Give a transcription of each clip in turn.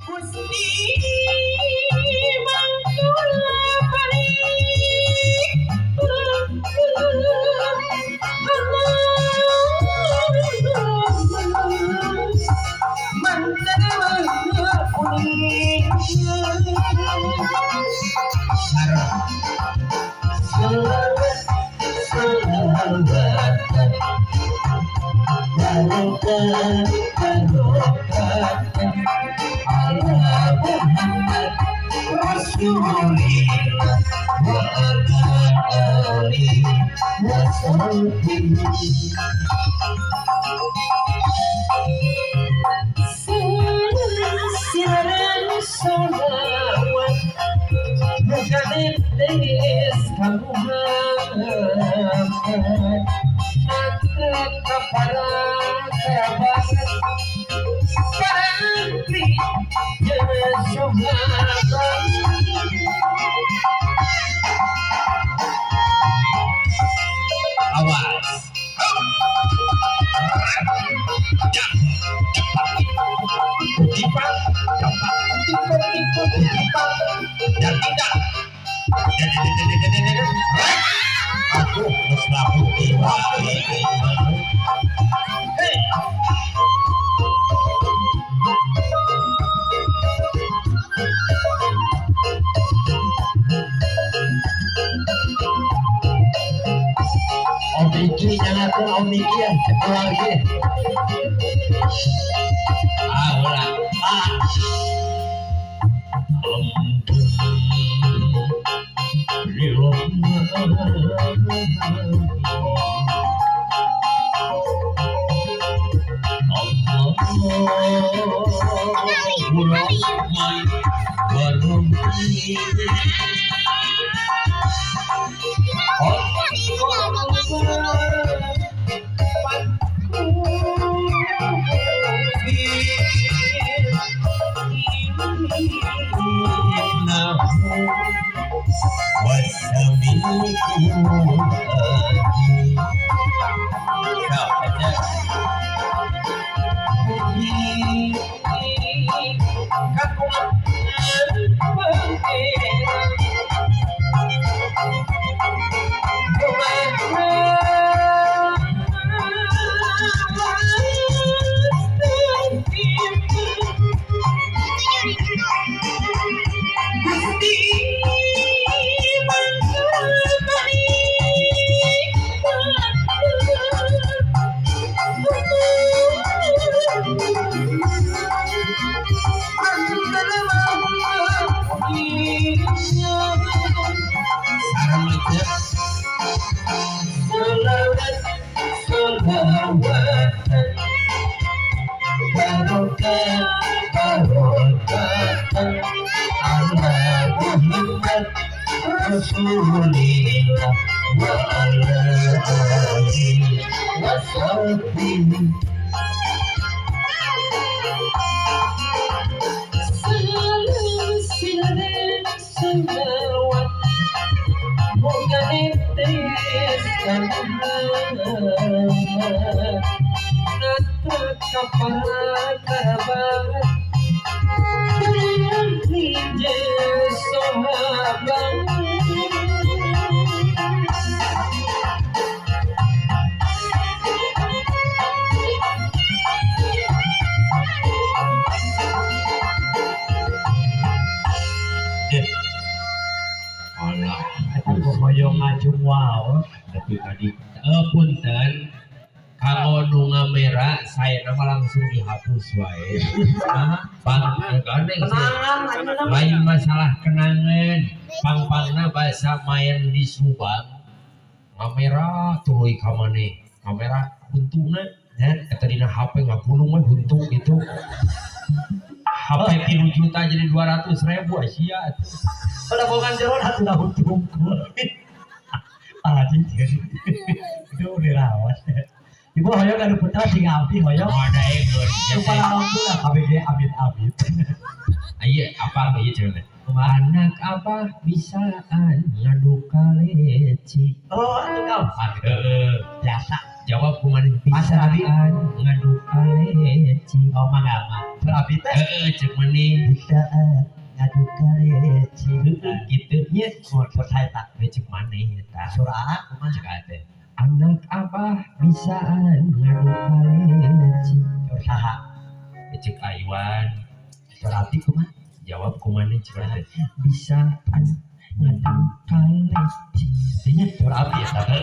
Gusti Mangkula balik mantan kuning selawat selawat barokah barokah ala Muhammad Rasulillah wa ala alihi wa sahbihi siaran solawat mukadetes kamu Muhammad maka kepala kerabat santri sahabat awas Dipak, ikut dipak dan tidak. Aku selalu diwali. Hei. Om Iki jangan pun Om Iki yang keluarga. Ulah. Rasulillah wa ala alihi wa sahbihi salawat moga nitis nata kapala kerabat ninja sahabat. Hoyong ngajung wow tapi tadi punten kalau nunga merah saya nama langsung dihapus wae lain masalah kenangan pang-pangna bahasa main di Subang kamera tuluy kamane kamera buntuna ya kata dina HP ngapulung mah buntung gitu HP 3 juta jadi 200.000 Asia pada bukan jeron atuh dah buntung anjing itu udah rawas ibu hoyong ada putra sing abdi hoyong ada kepala lampu lah KBG abit ayo apa ieu cenah anak apa bisaan ngadu kaleci oh atuh gampang biasa jawab kumaha bisaan ngadu kaleci Oh mangga mah. Terapi teh cek maneh bisaan ngadu kaleci. gitu nya Oh terus tak cek maneh eta surah kumaha? cek ate anak abah bisaan ngadu kaleci Terus saha? cek Aiwan Terapi kumaha? jawab kumaha cek ate bisaan ngadu kaleci Dinya terapi ya tapi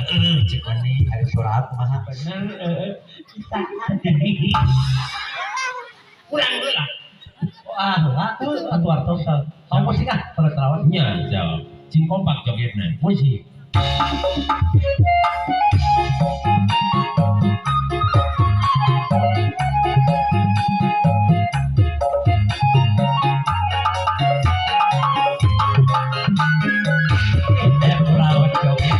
cek maneh ada surah kumaha? bener kurang dulu lah Wah, atuh artos. Kamu sih kah terus lawan? nya jawab cing kompak jogetna musik Lawan joget.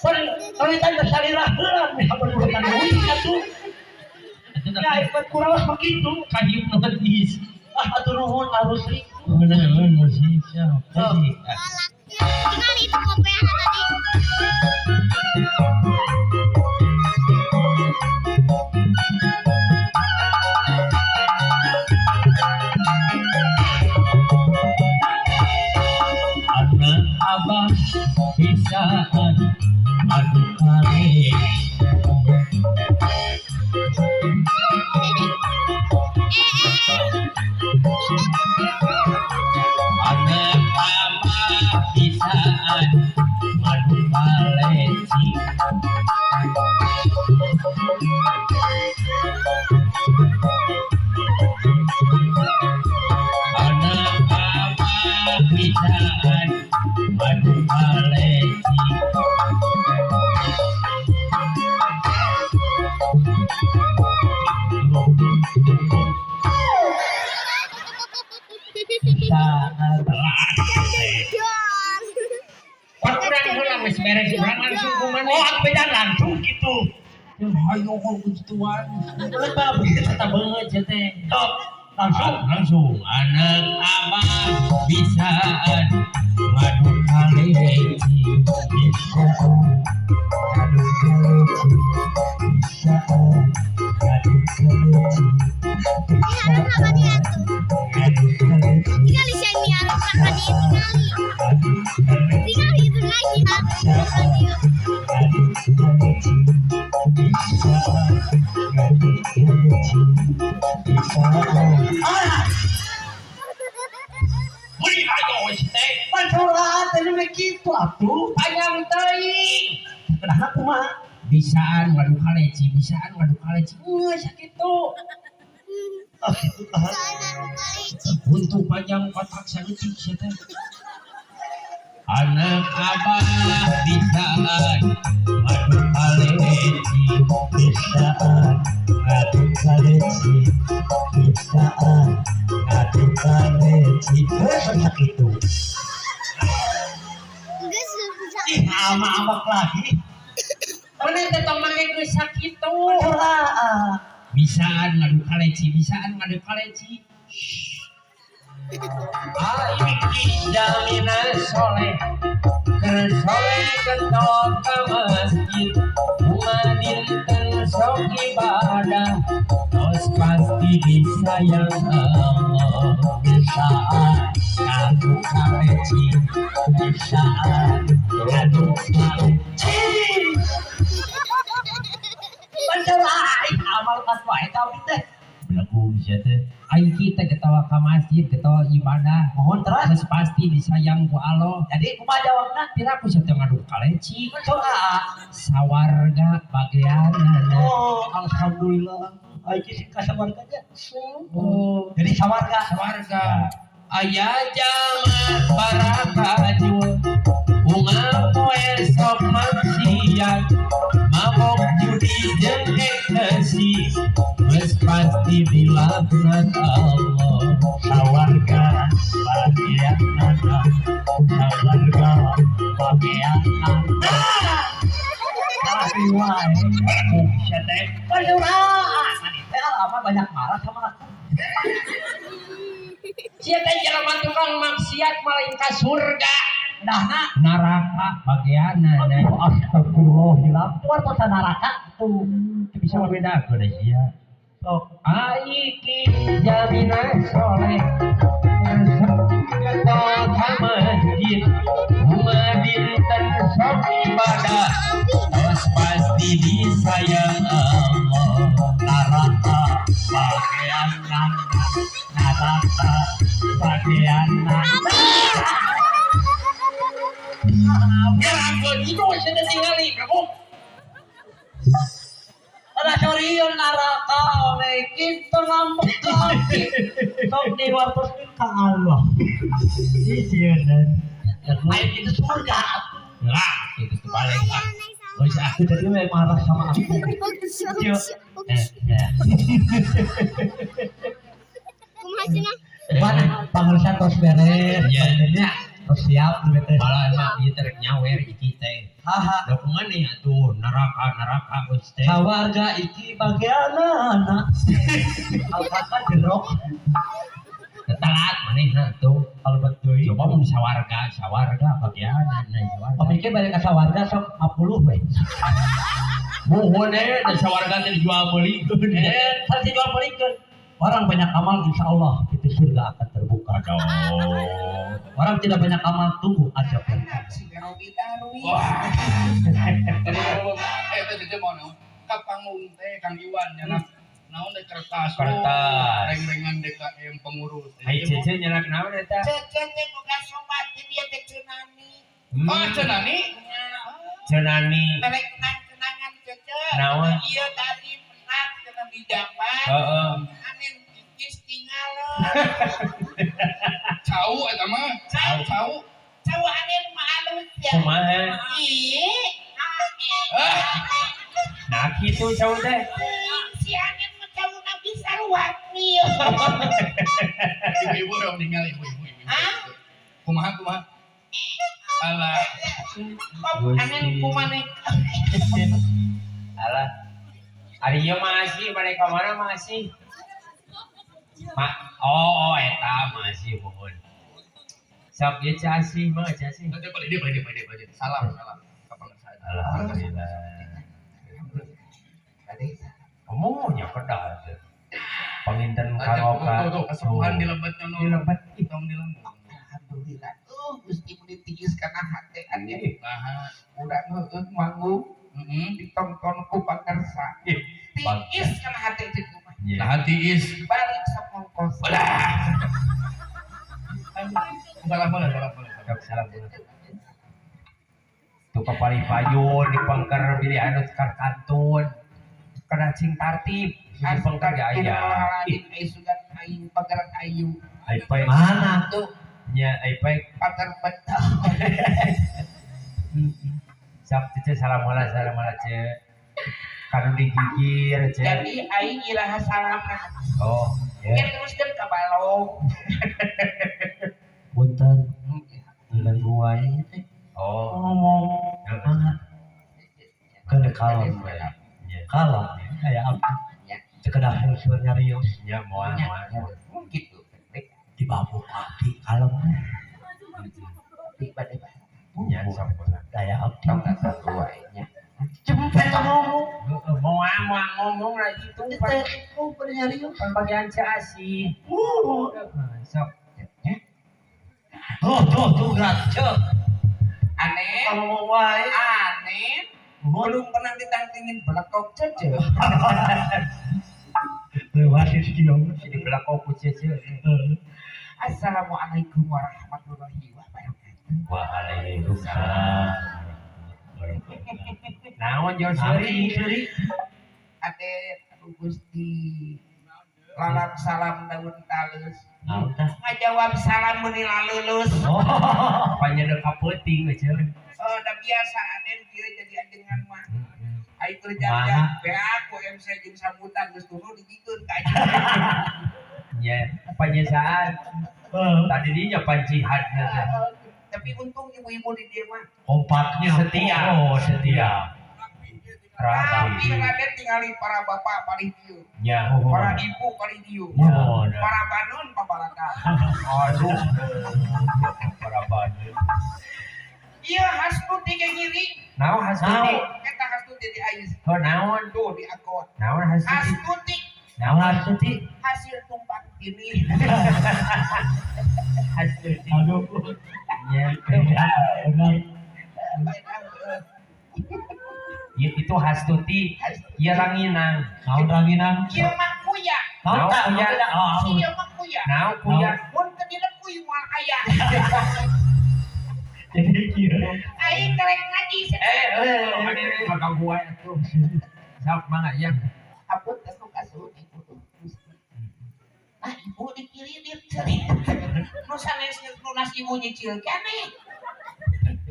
Kalau kita bersalirah heula nih apa urusan duit atuh. Ya ikut kuraos begitu. kahipnotis Atuh nuhun harus ri. bener musik siap musik Tinggal itu kopiannya tadi. anak abah bisaan adu kali anak abah bisaan adu kaleci anak abah bisaan adu kaleci kurang heula geus beres urang langsung kumaha Oh, aku beda langsung gitu. ayo kok gituan Kenapa begitu tak beungeut teh Oh, langsung. langsung anak abah bisaan ngadu kaleci Bisaan ngadu kaleci. Bisaan ngadu kaleci. Ini ada berapa dia tuh? Ngadu kaleci. Tinggal di sini ada berapa dia tinggali. Tinggal itu lagi ada berapa dia. Ngadu kaleci. Bisaan ngadu kaleci. Bisaan. Ah, Beri ayo wis teh pancoran tadi begitu atuh. panjang teuing Kenapa kumaha? bisaan ngadu kaleci geus sakitu Ah, itu tahan. Sana kali untuk panjang kotak saeutik sia teh anak abah bisaan ngadu kaleci Bisaan ngadu kaleci. Bisaan ngadu kaleci. Banyak itu. enggak susah. Ih, ama-amak lagi. mana teh tong make geus sakitu Ora. bisaan ngadu kaleci Aing jamina soleh Kersoleh ketok ka masjid Bunga dinten sok ibadah Tos pasti disayang Allah Bisaan ngadu kaleci. Bisaan ngadu kaleci. Pancoran amal kan wae tau teh. Belagu sia teh aing kita ketawa ka masjid ketawa ibadah Mohon terus. Terus pasti disayang ku Allah Jadi kumaha jawabna? Tira aku sia teh ngadu kaleci Pancoran. Sawarga bageanana Oh, alhamdulillah. Aiki sih kasawarganya. Oh Jadi sawarga. warga ayah jaman barakajul bunga poe sok maksiat mabok judi jeung ekstasi geus pasti pasti dilaknat Allah. Sawarga bagian nana, sawarga bagian nana. Tapi wae, sedek penyuraan. Manita lama banyak marah sama aku. Sia teh jelema tukang maksiat maling ka surga. Dahna, Neraka bagianna. astagfirullah, hilang. Tuar kota neraka tuh. Bisa bedakeun sia. Sok. Aiki jaminan soleh kota masjid madinten sok ibadah awas pasti disayang Allah. Naraka bagian nana, naraka bagian nana. Ya ampun, itu sudah tinggali kamu. Ada corion naraka oleh kita ngambek kaki. Sok diwartosin ka Allah. Isieunan. Ayo kita surga. Lah itu tuh balik lah. Bisa Aku tadi memang marah sama aku. Ya. Kumaha cenah? Mana pangurusan terus beres. Iya. Ya. Terus siap betul. malah mah ieu teh rek nyawer iki teh. Haha. Da kumaha nih atuh neraka geus teh. Sawarga iki bagianana. Alpaka jerok. Telat manehna tuh. Kalau betul. Coba mun sawarga bagianan sawarga. Pemikir balik ke sawarga sok 50 we. Muhun da sawarga teh dijual beli. Harus dijual belikan. Orang banyak amal insya Allah itu surga akan terbuka. Aduh. Orang tidak banyak amal tunggu aja berkah. Wah. Teh mau naon? Ka panggung teh Kang Iwan nya naon teh kertas. Kertas. Reng-rengan DKM pengurus. Ai cece nyana naon eta? Cece buka sobat dia teh cenani. Oh, cenani? Cenani. Mereka kenang-kenangan cece. Naon? Iya tadi menang kena di Japan. Heeh. Amin kikis tinggal. Cau eta mah. Cau. Cawa amin mah halus ya. Kumaha? Ih. Nah kitu cau teh. Si amin mah cawa nabi sarwati. Ibu-ibu dong tinggal ibu-ibu. Hah? Kumaha? Alah. Amin kumanek. Alah. Ari ieu masih mereka mana masih? Oh eta masih mohon. Sok ieu casi mah casi. Dia. Salam. Kapan saya? Alhamdulillah. Kamu nya kedah teh. Panginten karoka. Tuh, kesepuhan dilebetnya no. Dilebet. Tong dilebet. Alhamdulillah. Gusti mun ditiis kana hate anya. Nah, Urang heueuh manggung ditonton ku pakarsa. Tiis kana hate jeung kumaha. Iya. nah tiis. Balik samongkos. Salam. Sok salam. Tuh kapali payun di pangker bilih anu kar kantun. Kana cing tartib. Di pangker ge aya. Ai sugan aing pagar ayu. Ai pai Mana? Tuh nya ai pai. pagar betah. Sok cece salam ce. Kanu digigir ce. Jadi aing iraha salaman. Oh, Kan ya. teruskeun ka balong. Punten. Dengan buaya teh. Oh. Ngomong. Kena kalem. Ya. Kalem. Kayak apa? Sekedar hancur nyarios. Ya moal. Gitu. Di babuk hati kalem. Tiba-tiba Ya sampun. Daya abdi. tong kata tuanya. Cepet ngomong. Mau ngomong lagi tuh Oh, pada nyarios. pembagian casi. Sok. Tuh gerak. Cek. Aneh. Kalau mau wae. Aneh. Belum pernah ditantingin belakok cece. Wasis kiong. Di belakang kucece. Assalamualaikum warahmatullahi wabarakatuh. Waalaikumsalam. Naon jauh seri. Ade Gusti lalap salam daun talus. Naon tah? Ngajawab salam meuni lalulus. Oh. Apanya udah kapeting aja. Oh, udah biasa Aden kira jadi ajengan mah. Ai ai kerja beak ku MC jeung sambutan geus tunu digikeun ka aja. Ya, penyesaan. Tadi dia pancihadnya. Tapi untung ibu-ibu di dia mah Kompaknya Setia. Oh, setia. tapi Rapi. Raden tinggali para bapak paling dieu, Ya. para ibu paling dieu, Oh, para banon pabaraka. Aduh. Paraban. Ieu Hastuti ge ngiring. Naon Hastuti? Eta Hastuti di ais. Oh, naon? Tuh di akon. Naon Hastuti? Hastuti Naon Hastuti? hasil tumpang ini. Hastuti. Aduh. Ya. Benar. Ya, itu Hastuti. Ya Ranginang. Naon Ranginang? Ieu mah kuya. Naon Naon tak? kuya? Oh, Si ieu mah kuya. Naon kuya? Mun teu dina kuy moal aya. jadi kira. Aing kerek ngaji Mana kakak gua itu. Sok banget ya. Apun atuh kasut ibu Gusti. Ah ibu dikirimin cerit. Nu sanes lunas ibu nyicil keneh.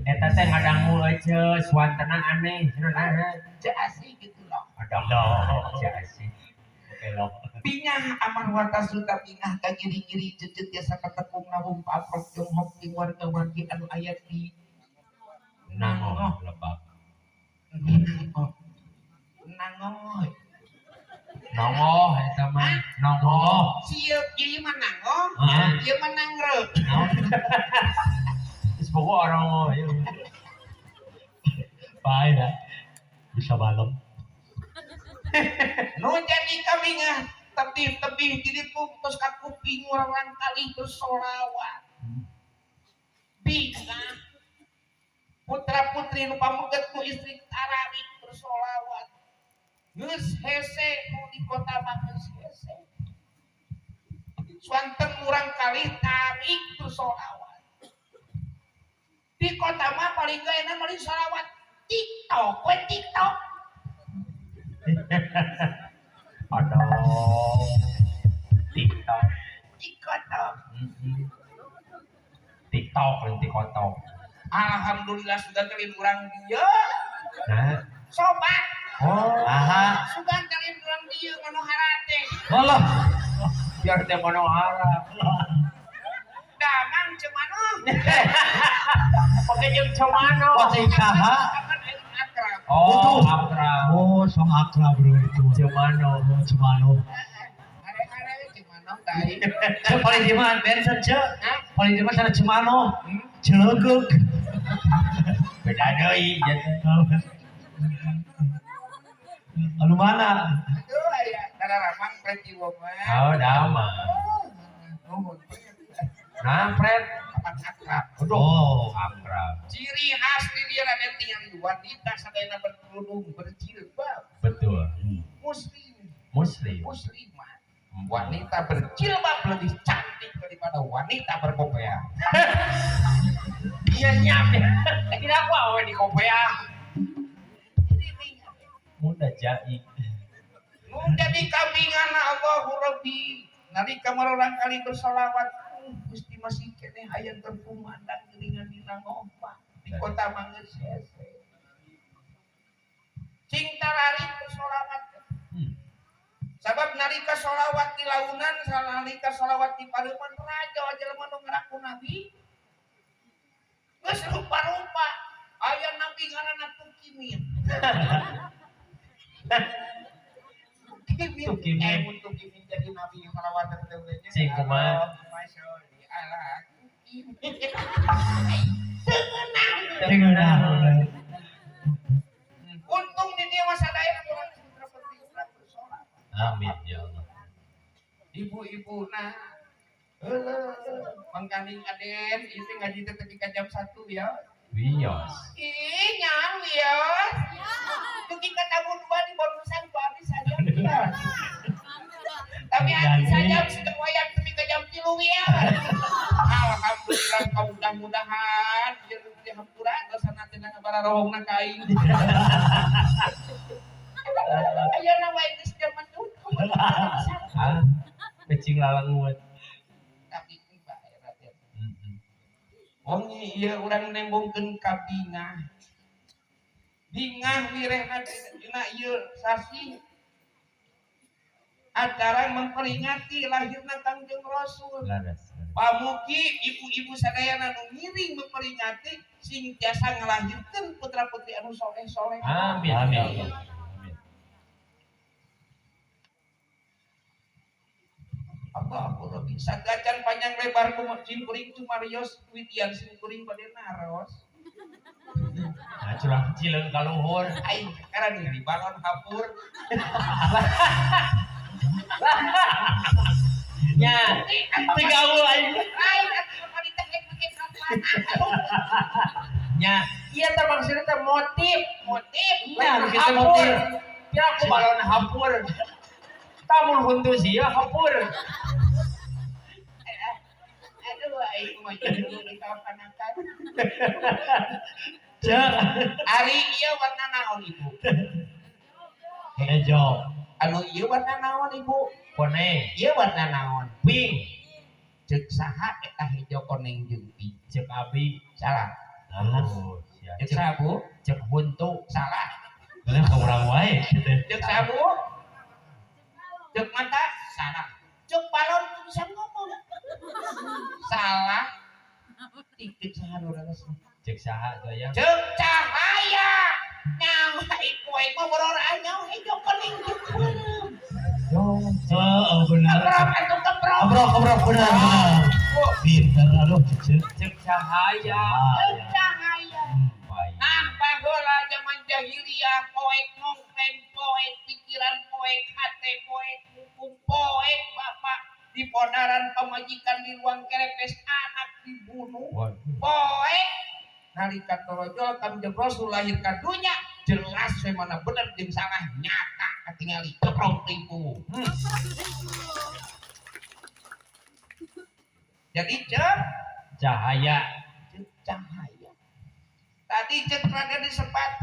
Eta teh ngadangu aja suantana aneh. Cenah. Cek asih gitu loh. Aduh. Asik. Oke loh. Pingah amar wata suta pingah ka giri-giri cecet biasa katekung nabung paprok jonghok di warga-wargi anu aya di Nangoh lebak. Nangoh. Nongoh eta mah. Nongoh. Sieup ieu mah nangoh. Hah? Ieu mah nangreuh. Terus pokok orang ya. Baik dah. Bisa malam. Nu jadi kabingah tebih-tebih di ditu terus ka kuping orang kali bersolawat. Bingah. Putra-putri nu pameget ku istri tarawih bersolawat. Geus hese nu di kota mah geus hese. Swanten urang kali tarik bersolawat. Di kota mah paling gak enak mari solawat TikTok, we TikTok. Aduh. TikTok. TikTok. TikTok nanti kotok. Alhamdulillah sudah kelin urang dia. Nah. Sobat. Oh. Aha. Sudah kelin urang dia manu harate. Allah. Biar dia manohara. Damang cemano. Pakai jeung cemano. Pakai kaha. Akan aing akrab. Oh, akrab. Oh, sama akrab bro itu. Cemano. Oh, Cemano. Are-are cemano kai. Cek paling di mana? Bensin cek. Paling di mana sana Cemano? Celeguk. Beda deui Anu mana? Aduh aya dararamang pretiwo mah. Oh, dama. Nuhun. Nah, Fred. Akan akrab. Oh, Akrab. Ciri khas di dia Raden tinggal wanita sadayana berkerudung berjilbab. Betul. Muslim. Muslimah. Wanita berjilbab lebih cantik daripada wanita berkopiah. Iya nyampe. Tidak apa di kopea. Muda jai. Nun jadi kabingan Allahu Rabbi. Nalika marorang kali bersolawat, Gusti masih kene aya terkumandang geuningan dina ngompa di kota Manggeus hese. Cing tarari bersolawat. Sabab nalika solawat di launan, nalika solawat di pareuman raja jelema nu ngaraku nabi. Geus rupa-rupa aya nabi ngaranna Tukimin. Tukimin. Tukimin jadi nabi yang salawatan teh. Cing kumaha? Masya Allah. Tengenah. Untung di dia masa daerah orang putra putri urang bersolat. Amin ya Allah. Ibu-ibu nah. Mangkaning Aden, itu ngaji teh tepi ka jam 1 ya. Wios. Ih, nyang wios. Tuki ka tabun 2 di bonusan ku abis saja. Tapi abis saja sudah wayang tepi ka jam 3 ya. Alhamdulillah mudah-mudahan biar di hampura dosana teh ngabara rohongna ka aing. Ayeuna wae geus jaman dulu. Ah, kecing lalang muat. Tapi tiba ya Raden. Wong ieu urang nembongkeun kabingah. Di hingga wirehna dina ieu sasi acara memperingati lahirna Kangjeng Rasul. Pamugi ibu-ibu sadayana nu ngiring memperingati sing tiasa ngelahirkeun putra-putri anu soleh-soleh. Amin. Amin. Allahu Rabbi sagacan panjang lebar cimkuring cumarios witian simkuring bade naros. Nah, curang cileung ka luhur. Aing karang di balon hapur. Nya, tigaul aing. Nya, Iya teh maksudnya teh motif. nya Lain kita hapur. motif. Ya aku balon hapur. Tamun huntu sia hapur. Aduh aing mah jeung dikapanakan. Cek. Ari ieu warna naon ibu? Hejo. Anu ieu warna naon ibu? Koneng. Ieu warna naon? Pink. Cek saha eta hejo koneng jeung pink? Cek abi. Salah. Oh, sia. Cek sabu? Cek buntu. Salah. Kalian ka urang wae kitu. Cek sabu? Cek mata? Salah. Cek balon tuh bisa ngomong. Salah. Tik saha nu raos? Cek saha tuh ya. Cek cahaya. Nyawa iku aing mah borora nyawa hejo koneng jeung peureum. Oh, benar. Kebrok benar. Pintar aduh cek cahaya. Cahaya. Baik. Nah, baheula zaman jahiliyah poek nongkreng, poek pikiran, poek hate, poek hukum, poek bapak di podaran pemajikan di ruang kerepes anak dibunuh. Poek nalika torojol Kangjeng Rasul lahir ka dunya jelas we mana bener jeung salah nyata katingali keprok ibu. Jadi Cahaya. cahaya. Tadi rada disebat.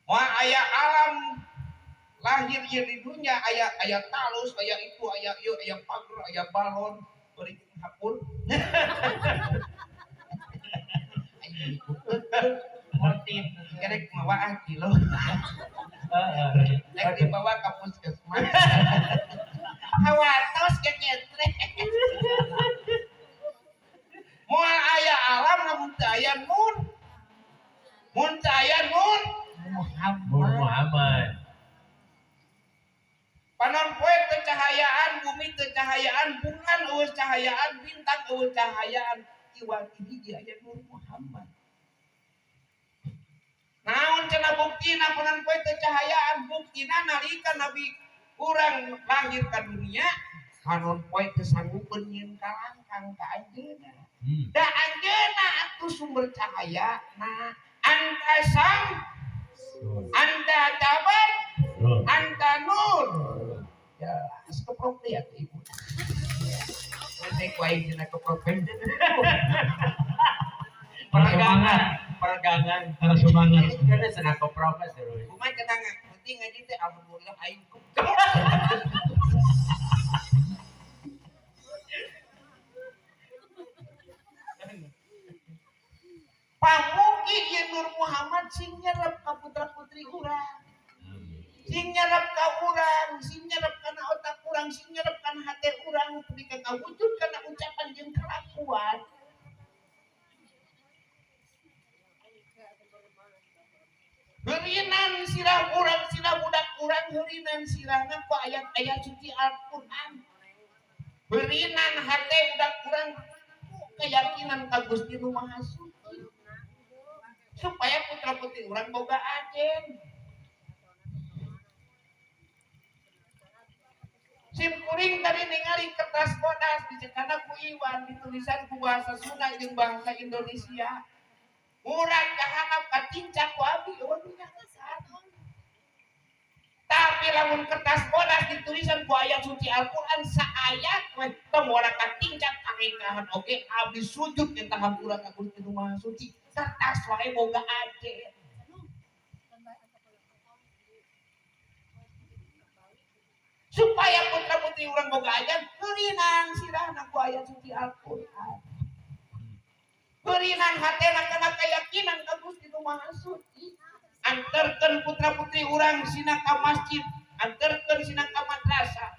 Moal aya alam lahir ieu di dunya aya talus, aya itu, aya ieu, aya pager, aya balon, beuring hapur. Motif kerek mawa kilo. Nek dibawa ka puskesmas. Hawatos kejetre. Moal aya alam namun teu aya nur. Mun teu aya nur Muhammad. panon poe teu cahayaan, bumi teu cahayaan, bulan eueuh cahayaan, bintang eueuh cahayaan, iwati hiji aya nur Muhammad. Naon cenah buktina panon poe teu cahayaan, buktina nalika nabi urang lahir ka dunia, panon poe teu sanggupeun nyieun kalangkang ka anjeunna. Da anjeunna atuh sumber cahaya, nah anta sang, anta jabat, anta nur. Ya, keprok ya ibu. Nanti kuaing cenah keprok benten. Peregangan. Harus semangat. Karena senang keprok terus. Kumaha cenah penting ngaji teh alhamdulillah aing. Pamugi ieu Nur Muhammad sing nyerep ka putra-putri urang. Sing nyerep ka urang, sing nyerep kana otak urang, sing nyerep kana hate urang, ketika kawujud kana ucapan jeung kelakuan. Heurinan sirah urang, sirah budak urang, heurinan sirahna ku ayat-ayat suci Al-Qur'an. Heurinan hate budak urang keyakinan ka Gusti Nu Maha Suci. Supaya putra-putri urang boga ajen. Simkuring tadi ningali kertas bodas dicekana ku Iwan ditulisan ku bahasa Sunda jeung bahasa Indonesia. Murang kahanap ka tincak ku abi waduh nya kesana. Tapi lamun kertas bodas ditulisan ku ayat suci Al-Qur'an saayat we tong ora ka tincak pangingkahan oge abdi sujud nya tahampura ka Gusti Nu Maha Suci. Kertas wae boga ajen. Supaya putra-putri urang boga ajan heurinan sirahna ku ayat suci Al-Qur'an. Heurinan hatena kana keyakinan ka Gusti Nu Maha Suci. anterkeun putra putri urang sina ka masjid, anterkeun sina ka madrasah.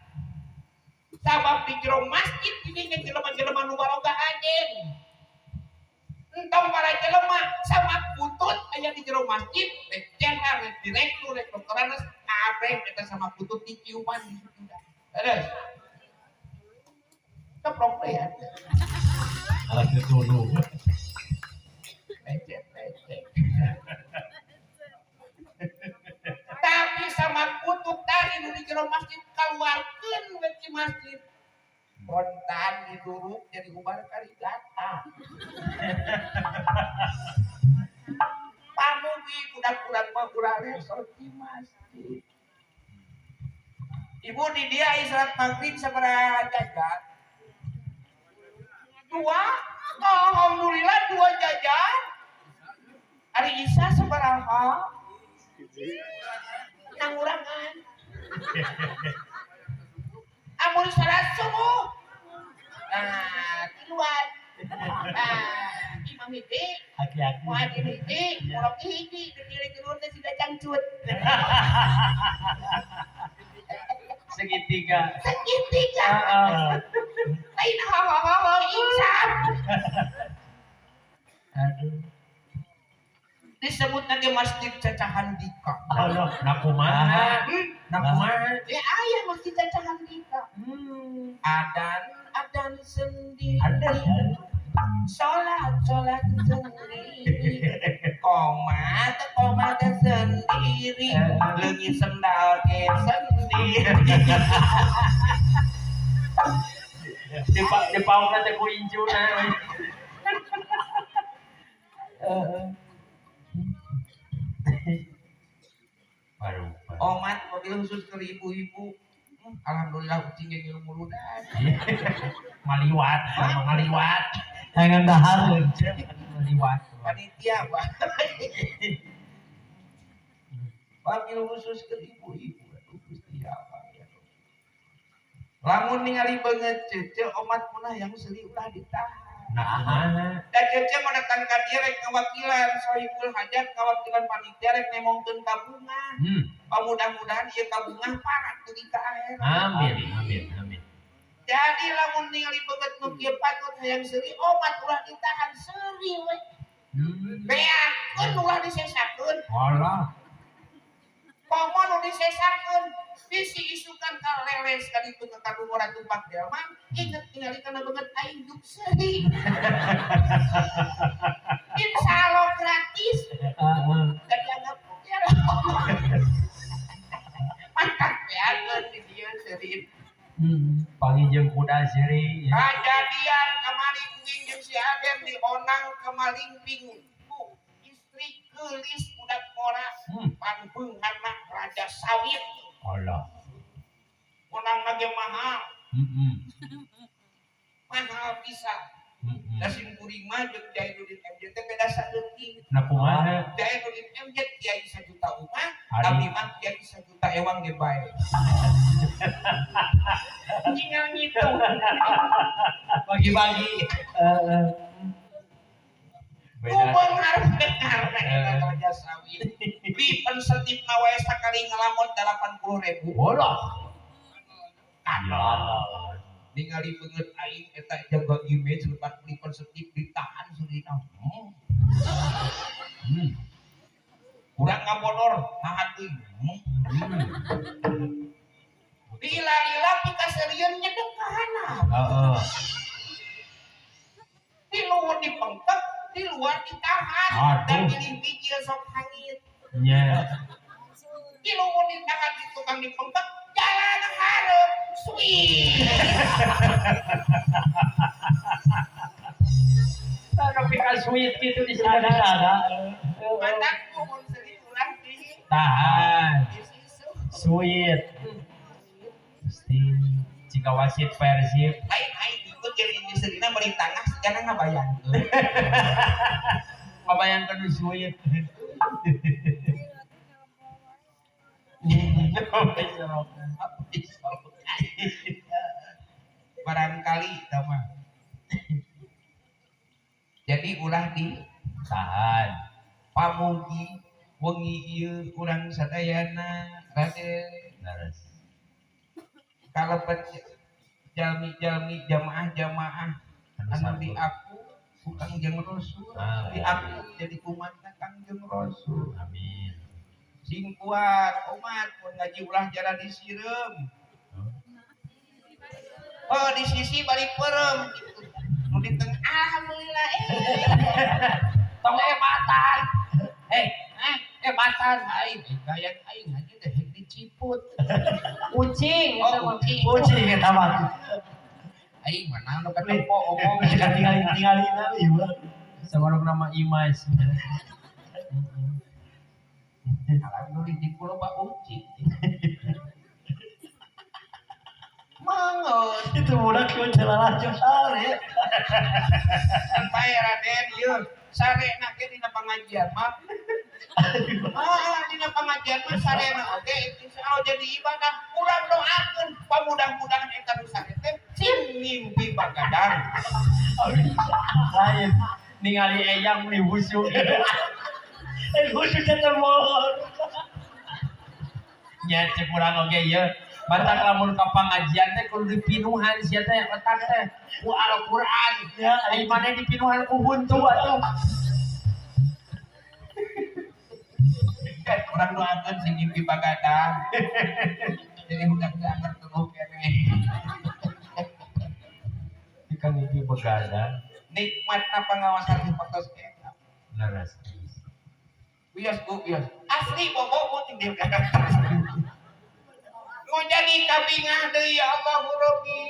Sabab di jero masjid ini jelema-jelema nu baroga aden. Entong para jelema sama putut aya di jero masjid, rek jenderal, rek direktur, rek dokteran kabeh eta sama putut diciuman di situ. Terus keprok ya. Alah dituduh. Lecet. Tapi sama kutub tadi nu di jero masjid kaluarkeun we ti masjid. Kontan diduruk jadi ubar kali gata. Pamugi budak-budak mah urang resort di masjid. Ibu di dia isyarat maghrib sabaraha jajan? 2. Alhamdulillah 2 jajan. Hari Isya sabaraha? Nangurangan. Amun salat subuh. Nah, tiluan. Nah, imam hiji, Hati-hati. muadzin hiji, murok hiji, ditilik-tiluan teh siga cangcut. Segitiga. Segitiga. Lain insaf. Aduh. Disebut lagi masjid cacahan dika. Allah. Nakumaha. Nakumaha. Ya ayah masjid cacahan dika. Adan sendiri. Sholat sendiri. Komat sendiri. Leungit sendal ke sendiri. Di pauna teh ku injuna. Baru. Omat mobil khusus ke ibu-ibu. Alhamdulillah kucing yang ilmu ludah. Maliwat, maliwat. Jangan dahareun. Maliwat. Panitia Pak. Mobil khusus ke ibu-ibu. Aduh Gusti Allah ya. Lamun ningali beungeut cece omat punah yang seuli ulah ditahan. Nakumaha. Da cece mendatang ka dieu rek ngawakilan sohibul hajat, ngawakilan panitia rek nemongkeun kabungan. Mudah-mudahan ieu kabungan parat dugi ka akhirat. Amin. Jadi lamun ningali beungeut nu kieu patut hayang seuri omat ulah ditahan seuri we. Beakeun ulah disesakeun. Walah. Komo nu disesakeun bisi isukan ka leles ka ditu ka kadumura tumpak delman inget ningali kana beungeut aing duk seuri. Insyaallah gratis. Jadi anggap ya. Mantap beakeun di dieu seuri. Panginjeun kuda siri. Kejadian kemarin kuing jeung si Aden di Onang Kemalimping. Bu, istri geulis budak ngora. Panbeunganna raja sawit. Allah. Onang ge mahal. Mahal pisan. Da simkuring mah jeung Jainuddin MJ teh beda saeutik. Nakumaha. Jainuddin MJ kiai 1 juta umat, Ari. tapi mah kiai 1 juta ewang ge bae. Tinggal ngitung. Bagi-bagi. Kubengar benar raja sawit. Lipen setip nawae sakali ngalamun 80.000. Walah. Ningali beungeut aing eta jaga image lepat lipen setip ditahan surina. Urang ngabodor nahan deui. Lila pika seriun nyedek ka handap. Heeh. Di luar dipengkep, di luar ditahan. Aduh. Dan pilih bijil sok hangit. Nya. Di luar ditahan di tukang dipengkep, jalan hareup. Sweet. Tapi ka sweet gitu di sana. Mataku mun seri urang di Tahan. isu. Sweet. Pasti jika wasit Persib. Aing ikut jadi di serina beri tangah sekarang ngabayang. Ngabayangkan nu sweet. Barangkali sama. Jadi ulah di Tahan. pamugi wengi ieu urang sadayana Raden Laras. kalebet jalmi-jalmi jamaah-jamaah anu di aku ku Kangjeng Rasul Ah, di aku jadi umatna Kangjeng Rasul Amin. sing kuat umat pun ngaji ulah jalan disireum oh di sisi balik perem gitu nu di tengah alhamdulillah Tong ebatan. Ebatan. aing gaya aing aja teh diciput Kucing. oh ucing Kucing eta mah. aing mana nu ketempo omong Tinggalin ieu. Sabarang nama Imas. alhamdulillah di pulau Pak Ucing mangon Itu budak kieu celana sare. sampai Raden ieu sarena ge dina pangajian mah dina pengajian mah sarena oge insya jadi ibadah urang doakeun pamudah-mudahan eta nu sare teh sing mimpi bagadang Lain ningali eyang meni busuk. Busuk teh mohon. Nya cek urang oge ieu. Batak lamun ka pangajian teh kudu dipinuhan sia teh otak teh ku Al-Qur'an. Ya, Ai mane dipinuhan ku huntu atuh. kan urang doakeun sing mimpi bagadang jadi budak jangan terus kene Ikan iki begadang. nikmatna pengawasan fotos eta Laras. bias bu bias asli bobo tinggal mau jadi kabingah deui ya Allah Rabbi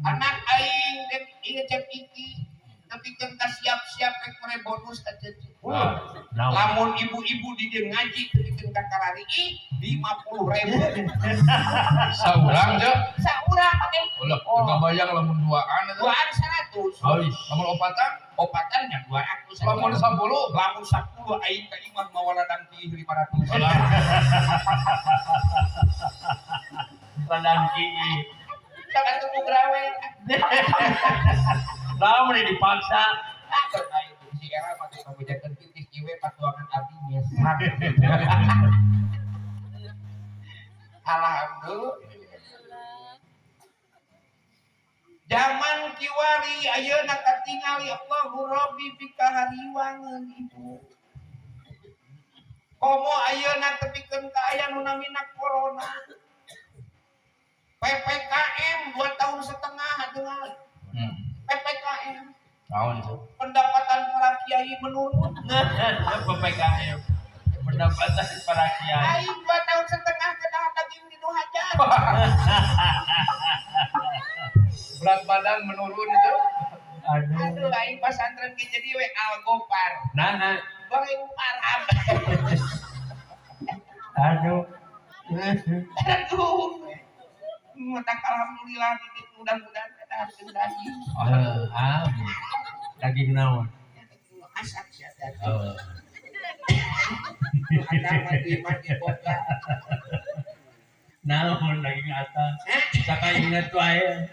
anak aing dan ieu cep iki tapi kan siap-siap rek mere bonus aja Nah, lamun ibu-ibu di dieu ngaji kepikin kakarari 50.000 Saurang je. saurang teh Ulah, teu bayang lamun duaan eta. duaan 100 Oish. Lamun opatan, opatannya 200 lamun 10. lamun 10 aing ka imam mawaladang ti 500 Alah, Ladang kieu. jangan tunggu grawe Lamun dipaksa. takut aing si era mah teh kabejakeun titis kieu patuangan abdi nyesan alhamdulillah zaman kiwari ayeuna katingali Allahu Rabbi bika hariwangeun ibu komo ayeuna tepikeun ka aya nu namina corona PPKM 2 tahun setengah ajeungan PPKM naon tuh? pendapatan para kiai menurun PPKM. Pendapatan para kiai. aing 2 tahun setengah kena daging di nu hajar Berat badan menurun itu. aduh aing pasantren ge jadi we algopar Nah, goreng parab aduh. aduh mutak alhamdulillah di mudah-mudahan ada hasil daging Amin. Daging naon? asap sia daging Oh. ada mati boga Naon daging atas. Saka ingat wae.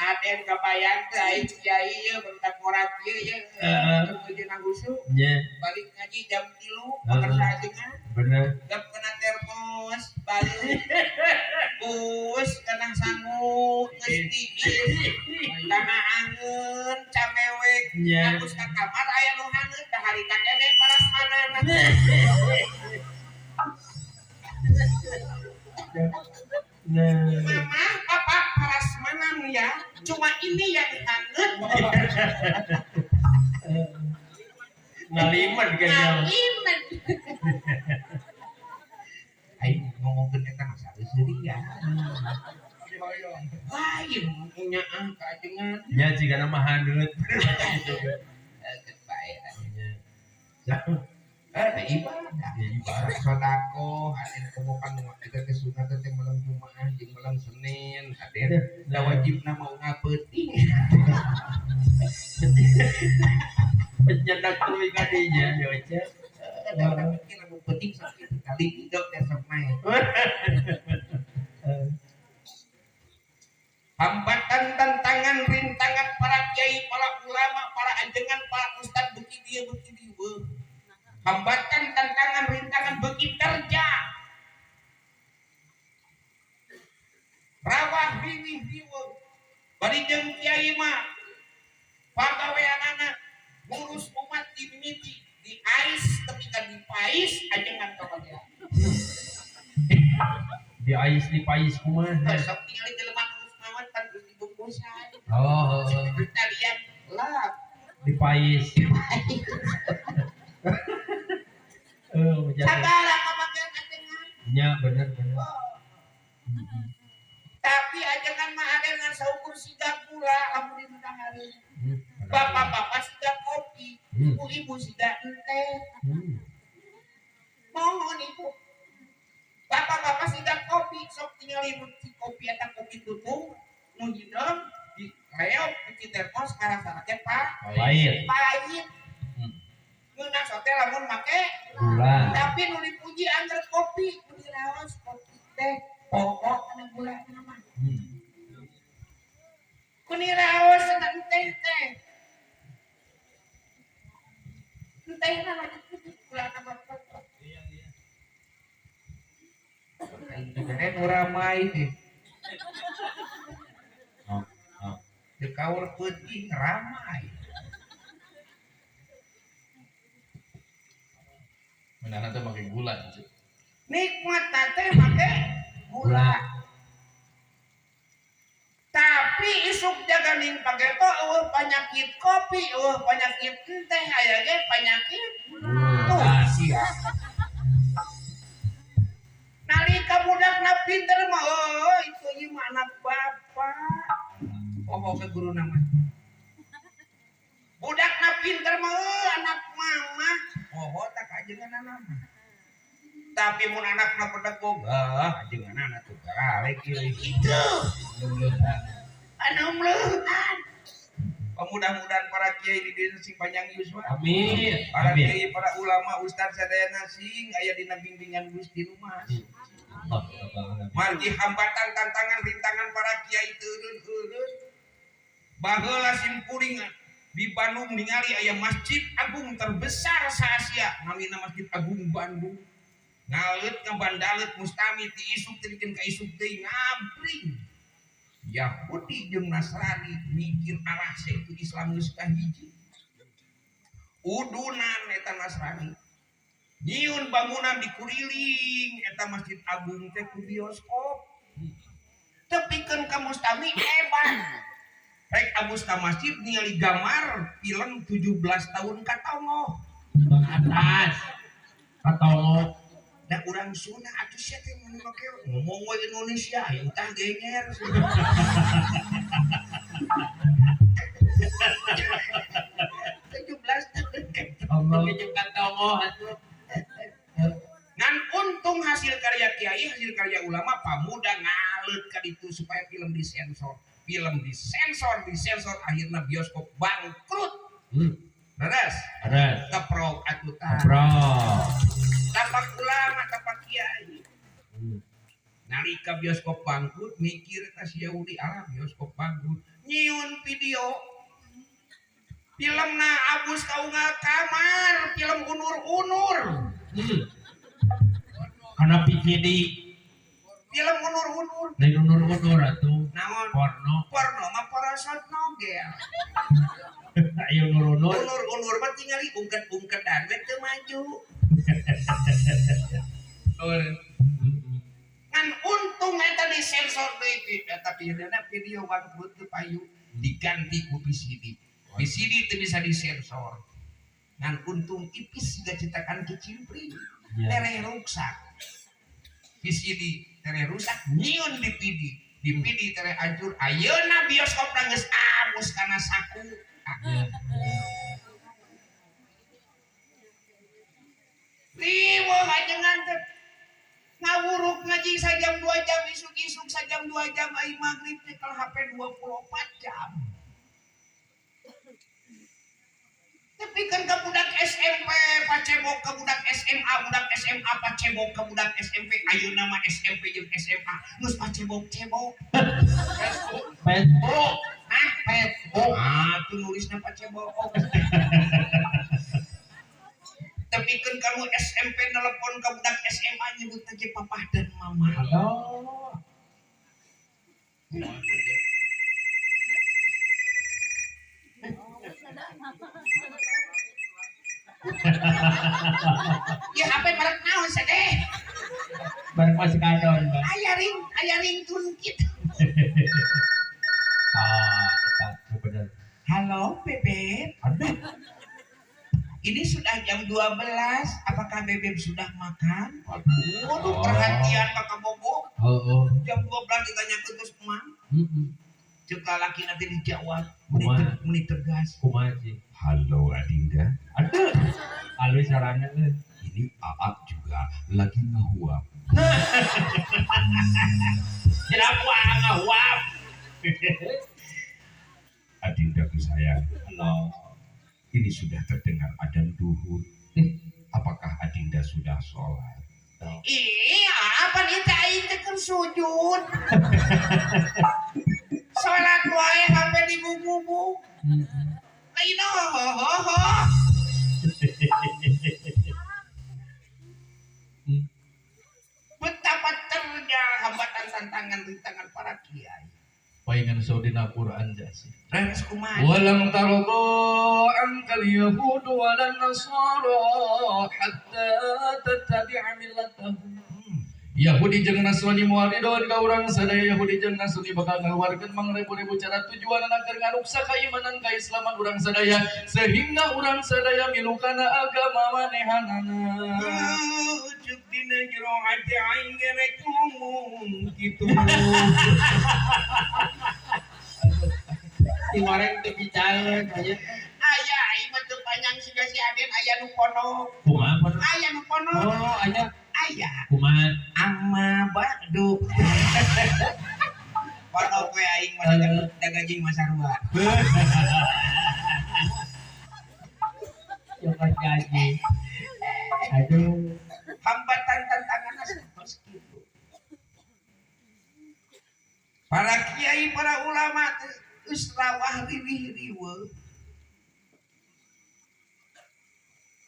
aden kabayang teh aing kiai ye bentak morat ye kemudian agusu Nya, balik ngaji jam 3 pekerja ajengan bener. gap kena termos balik bus kena sangu ngestiis karena angen camewek Nya. agus ka kamar aya nu hangeut da hari kadene paras manana Nah. mama papa paras manan ya cuma ini yang hangeut Ngaliman kayaknya. ngaliman aing ngomongkeun eta mah saeuseuri ya lain punya angka dengan Nya jika nama handut. baik ibadah sodako hadir kemokan kita ke sunat teh malam Jumat jeung malam Senin hadir da wajibna mau ngapeuting Pencetak tuh kadinya ya aja. ada orang mikir mau penting sakit kali hidup teh sok main hambatan tantangan rintangan para kiai para ulama para ajengan para ustad beki dia hambatan tantangan rintangan bagi kerja rawah riwih riweuh bari jeung kiai mah pagaweanana ngurus umat di mimiti di ais ketika di pais ajengan kebagian di ais di pais kumaha besok tinggal jelema ngurus naon pan geus dibungkusan oh kita lihat lah di pais sagala kebagian ajengan nya bener tapi ajengan mah adengan saukur siga gula amun ditangari bapak-bapak siga kopi ibu-ibu siga teh mohon ibu bapak-bapak siga kopi sok tinggal ibu si kopi eta kopi tutung nu hideung di reog di termos karasa teh pahit pahit ngeunang sote lamun make gula tapi nu dipuji angger kopi nu diraos kopi teh pokok kana gula nama kuniraos sana teh nama gula nama pokok ini muramai nih di kaur putih ramai Menana teh pakai gula. nikmat teh make gula tapi isuk jaganing pake to penyakit kopi penyakit teh aya ge penyakit tuh sia nalika budakna pinter mah itu ieu mah anak bapak ke guru nama budakna pinter mah anak mama tak ajengan anak tapi mun anakna pedagog ajengan anak teu garale kieu kitu anu mleuhan mudah-mudahan para kiai di desa sing panjang yuswa amin para kiai para ulama ustaz sadayana sing aya dina bimbingan Gusti rumah margi hambatan tantangan rintangan para kiai teureun baheula simkuring di Bandung ningali aya masjid agung terbesar se-Asia namina Masjid Agung Bandung ngalit ka bandalet mustami ti isuk teukeun ka isuk deui ngabring Yahudi jeung Nasrani mikir arah itu Islam geus kahiji udunan eta Nasrani nyieun bangunan di kuriling eta Masjid Agung teh ku bioskop tepikeun ka mustami hebat rek abus ka masjid ningali gambar film 17 tahun katongo atas katongo da urang Sunda atuh sia teh make ngomong we Indonesia entah genger 17 tahun katongo atuh ngan untung hasil karya kiai hasil karya ulama pamuda ngalut ka ditu supaya film disensor akhirnya bioskop bangkrut beres keprok atuh tapak ulama tapak kiai nalika bioskop bangkrut mikir ka si Yahudi bioskop bangkrut nyieun video filmna abus kaunga kamar film unur-unur karena PVD film unur-unur lain unur-unur atuh naon porno mah parasat nogel ayo unur-unur unur mah tinggal ungket-ungketan we teu maju ngan untung eta disensor deui tapi video bangkrut teu payu diganti ku VCD teu bisa disensor ngan untung ipis juga cetakan kecimpring tereh rusak VCD tereh rusak nyieun DVD tereh hancur ayeuna bioskop geus abus kana saku riweuh ajengan teh ngawuruk ngaji sajam 2 jam isuk-isuk sajam 2 jam ai magrib teh kalau HP 24 jam tapi kan ke budak SMP pacebok ke budak SMA pacebok ke budak SMP ayeuna mah SMP jeung SMA geus pacebok Facebook tuh nulisna pacebok tapi kan kamu SMP nelpon ke budak SMA nyebut aja papa dan mama. Halo. Ya HP merek naon sadeh? Bareng masih kadon, Bang. Aya ringtone kitu. Itu benar. Halo, Bebek. Aduh. Ini sudah jam 12. Apakah Bebek sudah makan? Waduh, Oh. perhatian Kakak Bobo. Oh. Jam 12 ditanya terus emang. Cek laki nanti dijawab. Kumaha? Menit tegas. Kumaha sih? Halo Adinda. Aduh. Halus sarana teh. Ini Aap juga lagi ngehuap. Kenapa ngawap? Adinda sayang, Halo. ini sudah terdengar adzan duhur. Apakah Adinda sudah sholat? Iya, apa nih aing teh keur sujud. Sholat wae sampai di gugu. Ayo ho. Betapa terjal hambatan tantangan para kiai. Paingan saudina Quran jasi. Remes kumaha? Walang tardo ankal yahud walan nasara hatta tattabi'a millatahum. Yahudi jeung Nasrani moal ridhoan ka urang sadaya. Yahudi jeung Nasrani bakal ngaluarkeun mangrebu-rebu cara tujuan keur ngaruksa kaimanan kaislaman urang sadaya sehingga urang sadaya milu kana agama manehanana. Ujuk dina jero ati aing rek ngomong kitu. Si wareng teh bicara aya. Aya aing mah teu panjang siga si Aden aya nu kono. Kumaha? Aya nu kono. Oh, aya. Aya. Kumaha? Amma ba'du. Kono kowe aing mah dagang jeung masarua. Yang gaji. Aduh. Hambatan tantangan terus gitu. Para kiai, para ulama geus rawah riwih-riweuh.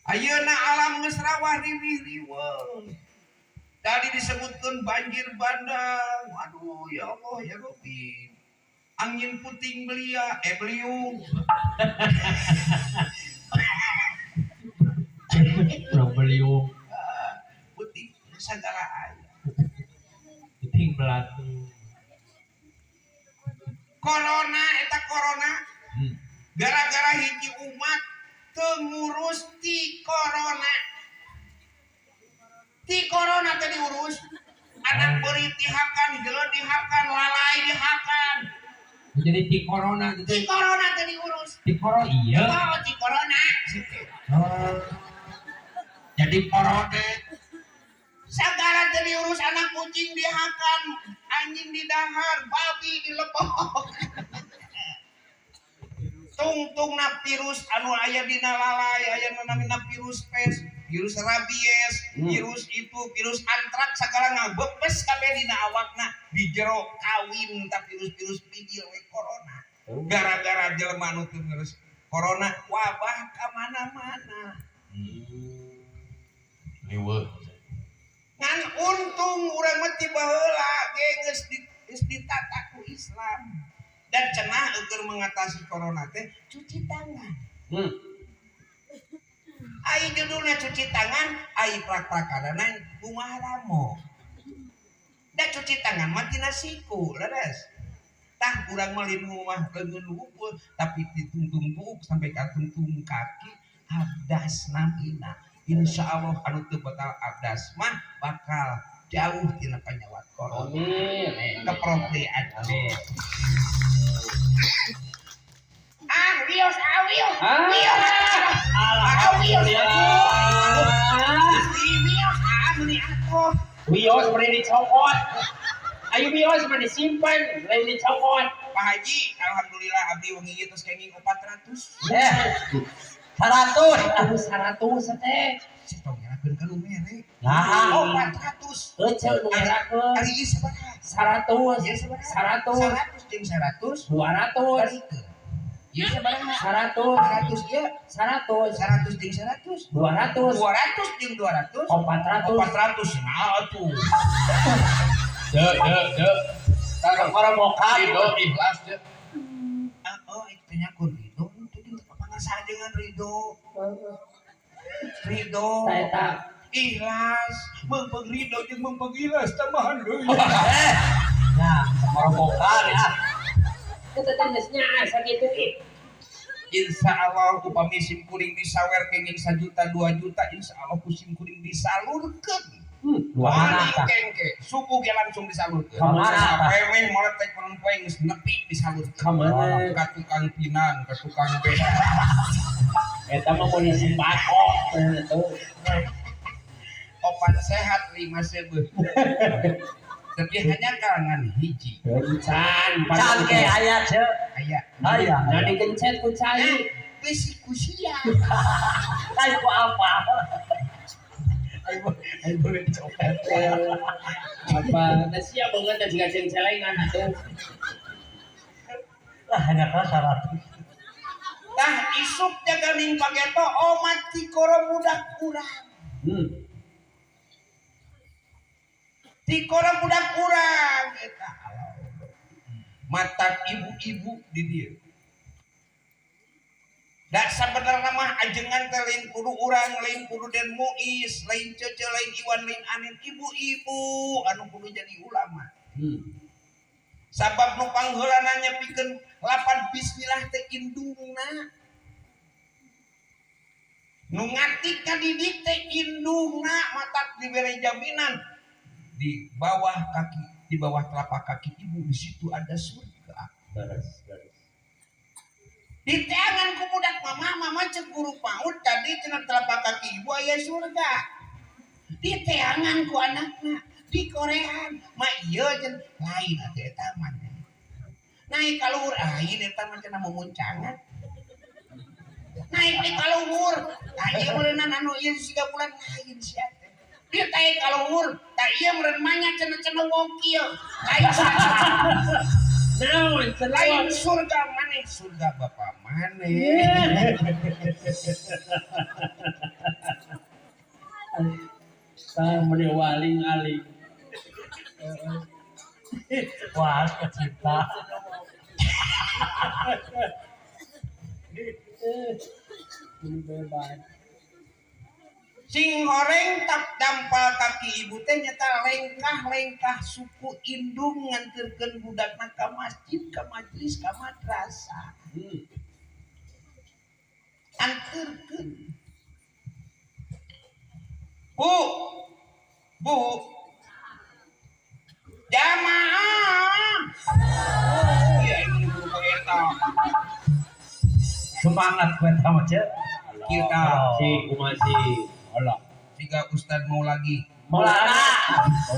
Ayeuna alam geus rawah riwih-riweuh. Tadi disebutkan banjir bandang. Waduh, ya Allah, ya Rabbi. Angin puting beliung. Beliung. Puting segala aya. Puting belatu. Corona. Gara-gara hiji umat teu ngurus ti corona. Ti corona teh diurus. Anak beri dihakan, jeuleuh dihakan, lalai dihakan. Jadi ti corona Ti gitu. corona teh diurus. Ti corona. Iya. Oh, ti corona. Oh. Jadi corona. Sagala teh diurus, anak kucing dihakan, anjing didahar, babi dilepok. Tungtungna virus anu aya dina lalai, aya namina virus pes, virus rabies, virus itu, virus antraks sagala ngabepes kabeh dina awakna, di jero kawin ta virus-virus biji we corona. Gara-gara jelema anu teu ngurus corona wabah ka mana-mana. Liweuh. Ngan untung urang mah ti baheula ge geus ditata ku Islam. Dan cenah keur mengatasi corona teh cuci tangan. Ai judulna cuci tangan, ai prak-prakarana kumaha ramo. Da cuci tangan mah tina siku, leres. Tah urang mah linu mah leungeun hukul tapi ditungtung buuk sampai ka tungtung kaki abdas namina. Insyaallah anu teu bakal abdas mah bakal jauh tina penyawat corona. Amin. Keproprian. Amin. Wios. Wios boleh dicopot. Ayo wios boleh disimpan, boleh dicopot. Pak Haji, alhamdulillah abdi wengi ieu tos kenging 400. 100 teh. Sitong nyalakeun ka nu mere. Nah, 400. Eceu nu ngerakeun. Ari ieu sabaraha? 100. Ieu sabaraha? 100 jeung 100 200. barikeun. Ieu sabaraha? 100 100 ieu 100 100 jeung 100. 200 200 jeung 200. 400 400 nah atuh. Dek. orang moka Ridho ikhlas dek. Oh itu nya kun Ridho tadi pangasaha dengan Ridho. Ridho eta ikhlas mempeng Ridho jeung mempeng ikhlas tambahan deui. nah orang moka ya kita tegasnya sakitu Insya Allah upami sim kuring disawer kenging 1 juta 2 juta insya Allah kusim kuring disalurkeun. Wah, kengke subuh ge langsung disalurkeun. Kamana? Pewe moretek perempuan geus nepi disalurkeun. Kamana? Ka tukang pinang, ka tukang beda. eta mah polisi bako tuh Opat sehat 5 seubeuh. Tapi hanya kalangan hiji. can ge aya ce Aya. aya jadi gencet ku cai Geus kusia. cai ku apa ayo boleh copet apa nasia banget dan juga celengan atuh lah hanya kasar Tah isuk jaga ning pageto omat tikoro budak urang. Tikoro budak urang eta. Mata ibu-ibu di dieu. Da sabenerna mah ajengan teh lain kudu urang, lain kudu Den Muis, lain Cece, lain Iwan, lain Anin, ibu-ibu anu kudu jadi ulama. Sabab nu pangheulana nyepikeun lapan bismillah teh indungna. Nu ngatik ka didik teh indungna matak dibere jaminan di bawah kaki, di bawah telapak kaki ibu di situ ada surga. beres Di tangan ku budak mama cek guru PAUD tadi cenah telapak kaki ibu aya surga. Di tangan ku anakna di Korean mah ieu cenah lain atuh eta mah. Naik ka luhur aing eta mah cenah mumuncangan. Naik di ka luhur, tah ieu meureunna anu ieu 3 bulan lain sia teh. Di tae ka luhur, tah ieu meureun mah nya cenah wongkil. Lain naon lain surga maneh, surga Bapa maneh. tah meni waling-aling wah kecinta ini bebas Sing horeng tak dampal kaki ibu teh nyata lengkah suku indung nganterkeun budakna ka masjid, ka majlis, ka madrasah. Anterkeun. Bu. Jamaah. Iya ini guru eta. semangat buat kamu cek Kita si kumasi Allah tiga Ustadz mau lagi. Maulana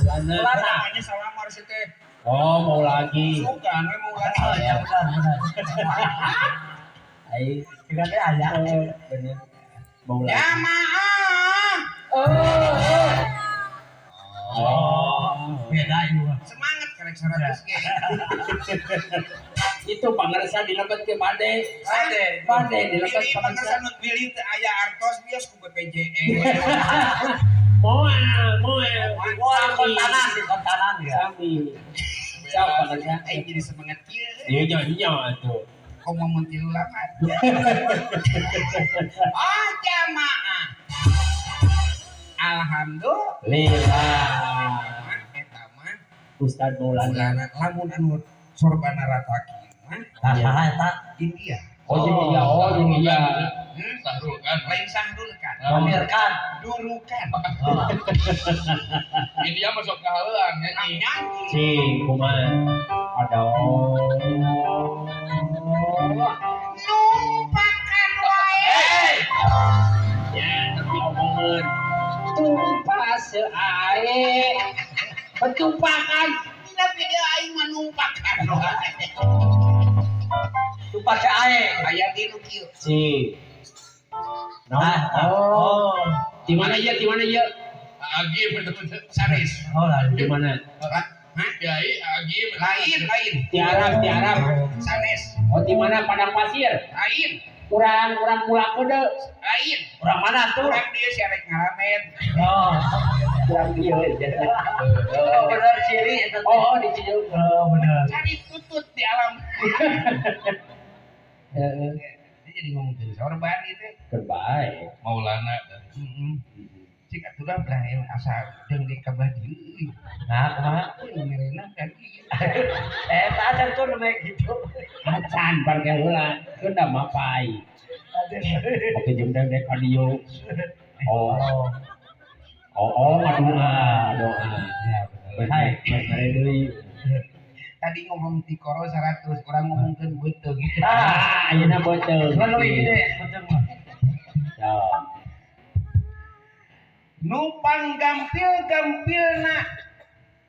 Namanya salamar sih teh. oh mau lagi Suka we mau lagi. oh ya benar ai juga dia ada benar mau lagi Jamaah. beda itu Semangat karek 100 ge. itu pangarsa dilebet ke bade dilebet Ini pangarsa pangasan pilih teh aya artos bios ku BPJS. kontanan di kontanan ya sami siapa pangarsa Aing jadi semangat kieu. iya tuh Kok mau muntil ulangan. Oh jamaah. Alhamdulillah. Eta mah Ustaz Maulana lamun anu sorbana rataki mah eta India. oh jeung iya Sahrul kan. Lain sahrul kan. pamerkan Durukan. India masuk ke haluan nyanyi. Nyanyi. si kumaha ada Numpakan wae. ya tapi omongan tumpah seae bertumpakan Dina video aing mah numpakan wae. tumpah seae Aya di nu kieu. si di mana ya Agi bener-bener. Saris. oh lah di mana Hah? Kiai Agi Lain. di Arab Sanes. Oh di mana padang pasir? Lain, Kurang pula kode. lain. Kurang mana tuh? Kurang dia syarat ngaramet. Oh, kurang dia. Oh, benar ciri itu. Oh, di sini. Oh, benar. Cari tutut di alam. Dia jadi ngomong dari sorban itu. Terbaik. Maulana. Jika sudah belain asal jeung di kabadi. Nah, kumaha? Merena kan. Tak ada tuh namanya gitu. Macan pakai ulah. Itu udah mapai. Oke jemdang dek audio. Oh. Doa. Baik, mari deui. Tadi ngomong ti koro 100, orang ngomongkeun beuteung. Ayeuna beuteung. Kan lebih gede beuteung mah. Ya. Nu panggampil-gampilna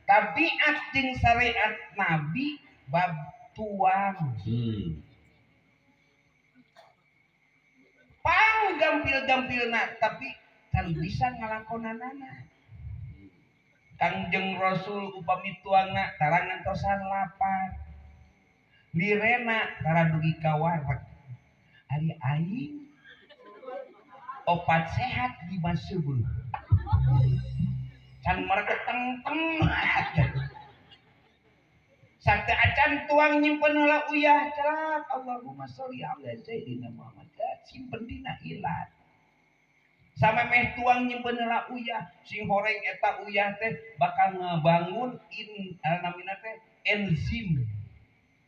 tabiat jeung syariat Nabi bab tuang. Panggampil-gampilna tapi kan bisa ngalakonanana. Kangjeng Rasul upami tuangna tara ngantosan lapar. Lirena tara dugi ka wareg. Ari aing opat sehat di maseubeul. Can mereka teng-teng. Sakti acan tuang nyimpen heula uyah celak. Allahumma sholli ala sayyidina Muhammad. Simpen dina ilat. Samemeh tuang nyimpen heula uyah, sing horeng eta uyah teh bakal ngebangun namina teh enzim.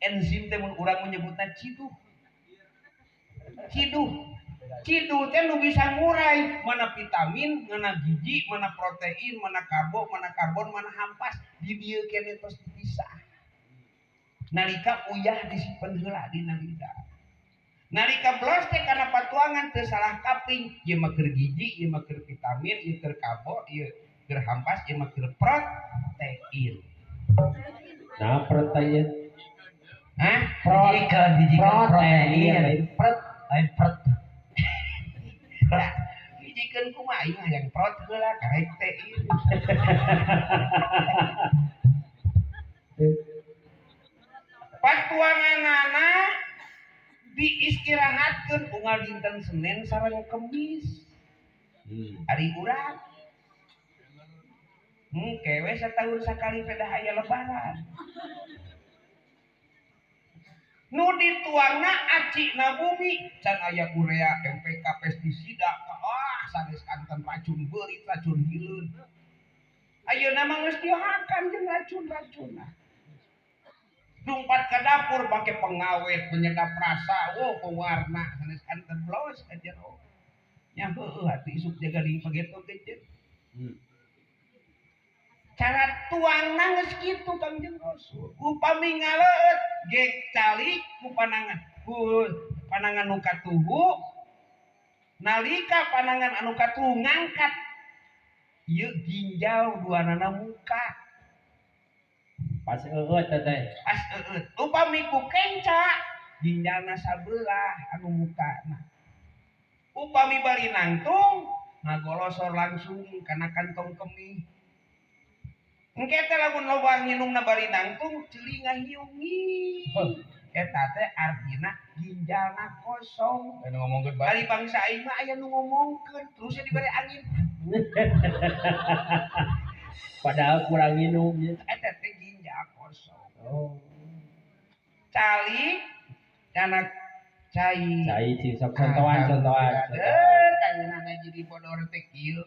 Enzim teh mun urang menyebutna ciduh. Ciduh teh nu bisa ngurai mana vitamin, mana gizi, mana protein, mana karbo, mana karbon, mana hampas di dieu keneh tos dipisah. Nalika uyah disimpen heula dina lidah. Nalika blos teh kana patuangan teu salah kaping, ieu mah keur gizi, ieu mah keur vitamin, ieu keur karbo, ieu keur hampas, ieu mah keur protein. Nah, protein. Hah? Protein. Dijikeun kumaha aing hayang prot heula karek teh ieu. Patuanganana diistirahatkeun unggal dinten Senin sareng Kemis. Hari urang. Kewe setahun sekali pedah aya lebaran. Nu dituangna acina bumi can aya urea MPK pestisida sanes kanten racun beurit racun hileun ayeuna mah geus diohakan jeung racun-racunna lumpat ka dapur make pengawet penyedap rasa pewarna sanes kanten blos ka jero nya heueuh atuh isuk jaga di pageto geujeun cara tuangna geus kitu Kangjeng Rasul upami ngaleut gek calik ku panangan nu katuhu nalika panangan anu katuhu ngangkat ieu ginjal duanana muka Pas eueut teh. pas eueut upami ku kenca ginjalna sabelah anu mukana upami bari nangtung ngagolosor langsung kana kantong kemih engke teh lamun loba nginumna bari nangtung ceuli ngahiungi eta teh artina ginjalna kosong Anu ngomongkeun bari bangsa aing mah aya nu ngomongkeun terusnya dibari angin Padahal kurang minum ya. eta teh ginjal kosong Oh. cali anak cai Cai sih sok contohan. tangan jadi bodor teh kieu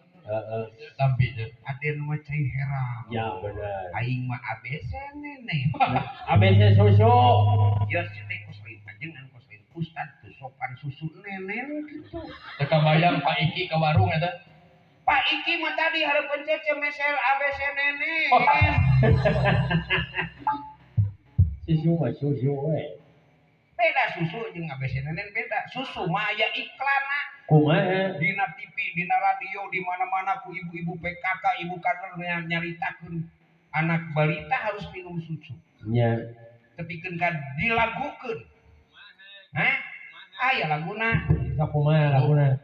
Tampi teh. aden mah cai heram Ya benar. aing mah ABC nene ABC susu. ya teh kosoin panjang an kosoin ustad teu sopan susu nenen gitu Teka bayang Pak Iki ke warung eta. Pak Iki mah tadi hareupeun cece meser ABC nenen Susu mah susu we. beda susu jeung ABC nenen beda susu mah aya iklanna Kumaha? dina TV dina radio di mana-mana ku ibu-ibu PKK ibu kader nyaritakeun anak balita harus minum susu Nya. tepikeun ka dilagukeun hah aya laguna Sok kumaha laguna?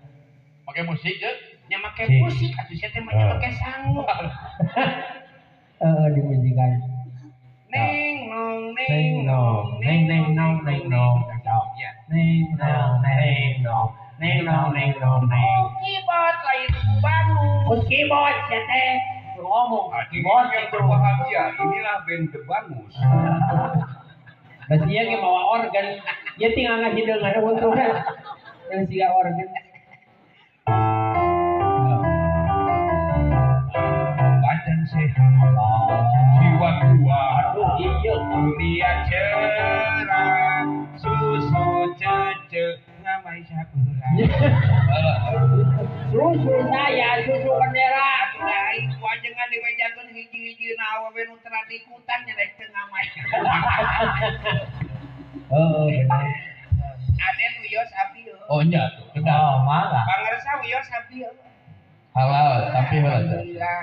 Pakai musik je. nya make musik atuh sia teh mah nya make sangu Dimujikan. ning no nong Neng nong, neng neng nong neng nong. Ya. Neng nong neng nong, neng nong neng nong neng. Keyboard lain bangun. Keyboard ya teh ngomong Keyboard yang berbahagia, inilah band The Bangus. Berarti ya ke bawa organ, ya tinggal ngasih dengar untungnya. Yang siga organ. Badan sehat, jiwa kuat, Iya. dunia cerah, susu cece ngamai sabelah. Susu saya, susu bendera. Lain wajangan dibejakeun hiji-hiji na awewe nu teu dikutan nyerek teu ngamai. Oh, benar. Aden wios abdi. Oh nya tuh, kenal. malah Pangarsa wios abdi. Halal, tapi halal. Alhamdulillah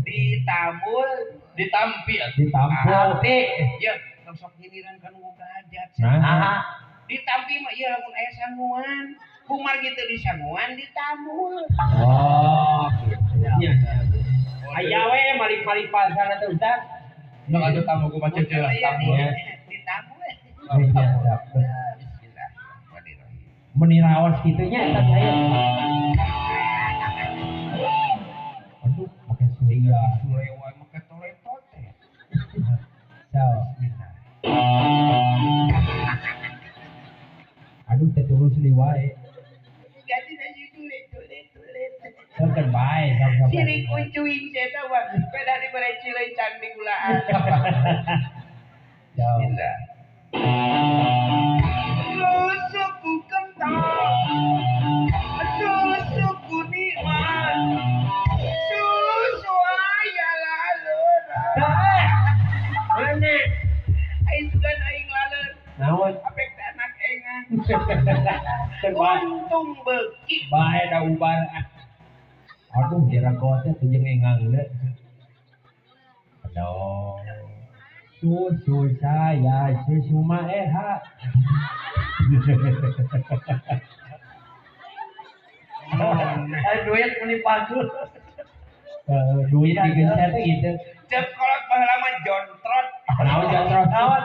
ditambul Ditampi atuh. Ditampol. ya sok giliran kan nu gajat. Nah, Ditampi mah ieu lamun aya sanguan. Kumar gitu di sanguan ditambul. oh, iya. Aya we mali-mali pasar atuh Ustaz. Yang ada tamu ku baca celah tamu. Ditambul. Oh, iya, siap. Bismillahirrahmanirrahim. Meniraos kitunya eta saya. Aduh, pakai sulinga. Sulewa make tole-tote. Sao. Aduh, terus liwae. Ganti nasi tulet. Kan bae, sama-sama. Siri kuncuing saya tahu bang. Beda di bereci lencang di gulaan. Sao. Bismillah. Susuku kental, susuku nikmat, susu ayah lalur. Mana? Aing sugan aing lalur, Naon? apek teh anak engan. Kan bae. Untung beki. Bae da ubar. Aduh, kira kota tuh jeung engang le. Aduh. Susu saya, susu maeha. duit meni pagu Duit digeser teh gitu. Cek kolot baheula mah jontrot. Naon jontrot? Naon?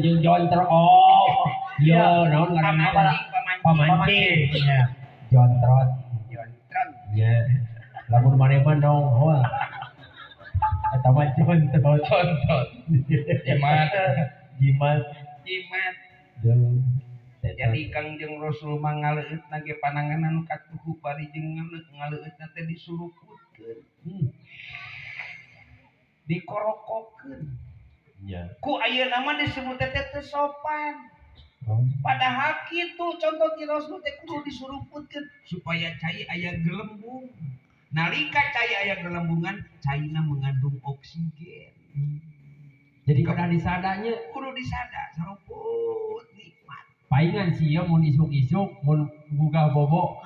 Jeung jontrot. Oh. Iya, naon ngaranna apa? Pamancing. Iya. Jontrot. Jontrot. Iya. Lamun manehna dong, hoal. Eta mah jontrot. Jimat. Jimat. Jimat. Jeung Jadi Kangjeng Rasul mangaleueut nage panangan anu katuhu bari jeung ngaleueutna teh disuruputkeun. Dikorokokeun. Iya. Ku ayeuna mah disebut teh teu sopan. Padahal kitu contoh ti Rasul teh kudu disuruputkeun supaya cai aya gelembung. Nalika cai aya gelembungan, caina mengandung oksigen. Jadi kada disadanya Kudu disada saruput nikmat. paingan sih ya mun isuk-isuk mun buka bobo